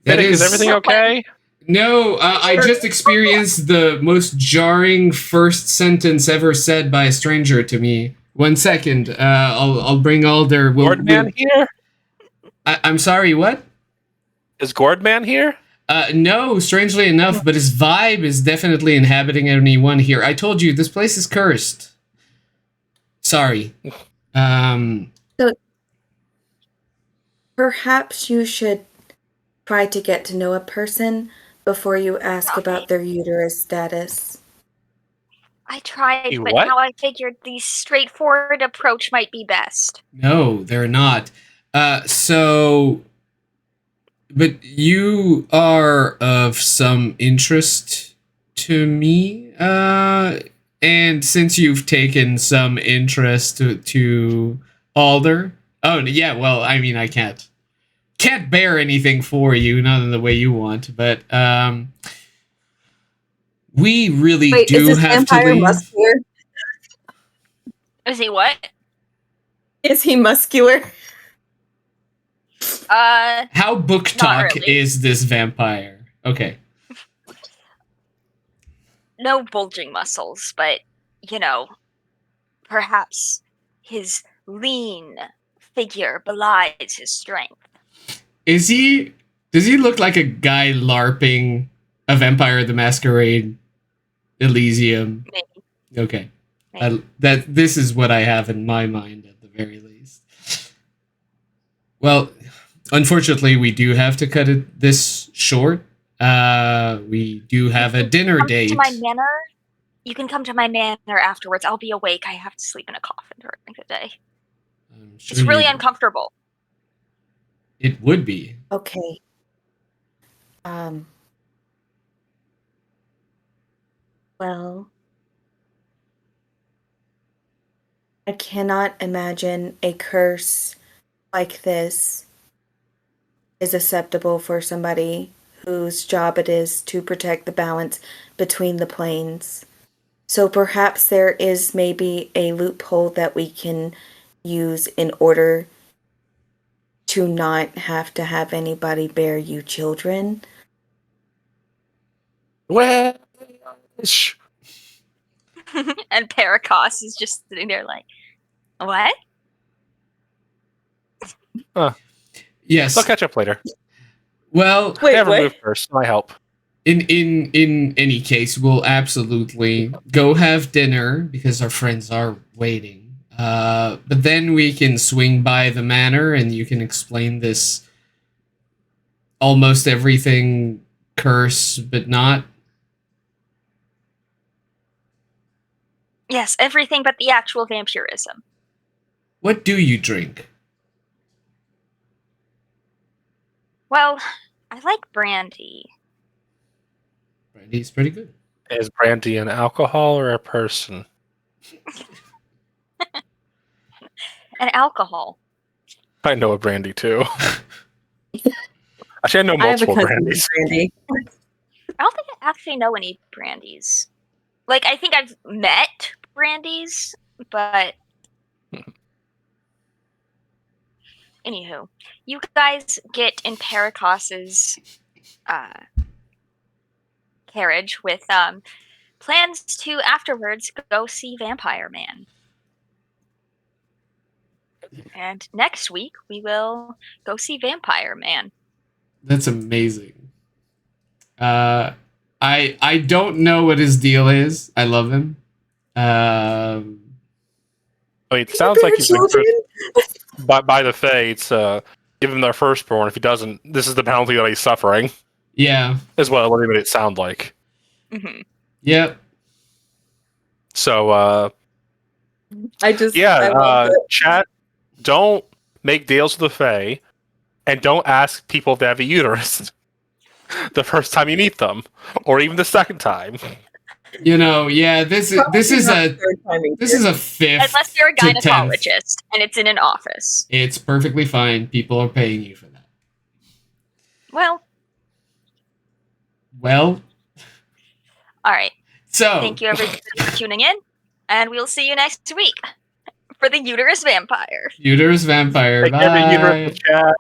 Fiddick, is everything okay? No, I just experienced the most jarring first sentence ever said by a stranger to me. 1 second, I'll bring Alder. Gourdman here? I'm sorry, what? Is Gourdman here? No, strangely enough, but his vibe is definitely inhabiting anyone here. I told you, this place is cursed. Sorry. So perhaps you should try to get to know a person before you ask about their uterus status. I tried, but what? now I figured the straightforward approach might be best. No, they're not. But you are of some interest to me, and since you've taken some interest to Alder, oh yeah, well, I mean, I can't bear anything for you, not in the way you want, but we really do have to leave. Muscular? Is he what? Is he muscular? How book talk really. is this vampire? Okay. No bulging muscles, but, perhaps his lean figure belies his strength. Does he look like a guy LARPing a Vampire the Masquerade Elysium? Maybe. Okay. Maybe. This is what I have in my mind at the very least. Well, unfortunately, we do have to cut this short. We do have a dinner date. To my manor? You can come to my manor afterwards. I'll be awake. I have to sleep in a coffin during the day. Sure it's really uncomfortable. It would be. Okay. Well, I cannot imagine a curse like this is acceptable for somebody whose job it is to protect the balance between the planes. So perhaps there is maybe a loophole that we can use in order to not have to have anybody bear you children. Well, and Paracos is just sitting there like, what? Yes. I'll catch up later. Well, Wait, Never what? move first. My help. in any case, we'll absolutely go have dinner because our friends are waiting. But then we can swing by the manor and you can explain this almost everything curse, but not. Yes, everything but the actual vampirism. What do you drink? Well, I like brandy. Brandy's pretty good. Is brandy an alcohol or a person? And alcohol. I know a brandy too. Actually, I know I have a multiple cousin named brandies. Brandy. I don't think I actually know any brandies. Like, I think I've met brandies, but anywho, you guys get in Paracos's carriage with plans to afterwards go see Vampire Man. And next week we will go see Vampire Man. That's amazing. I don't know what his deal is. I love him. I mean, it sounds like he's been cursed by the Fates. Give him their firstborn. If he doesn't, this is the penalty that he's suffering. Yeah. Is what it made it sound like. Mm-hmm. Yep. So, I love it. chat. Don't make deals with the Fae, and don't ask people if they have a uterus the first time you meet them, or even the second time. You know, yeah, this is a fifth. Unless you're a to 10th. gynecologist and it's in an office. It's perfectly fine. People are paying you for that. Well, all right. So Thank you everybody for tuning in, and we'll see you next week for the Uterus Vampire. Uterus Vampire. Take care of the Bye. uterus, chat.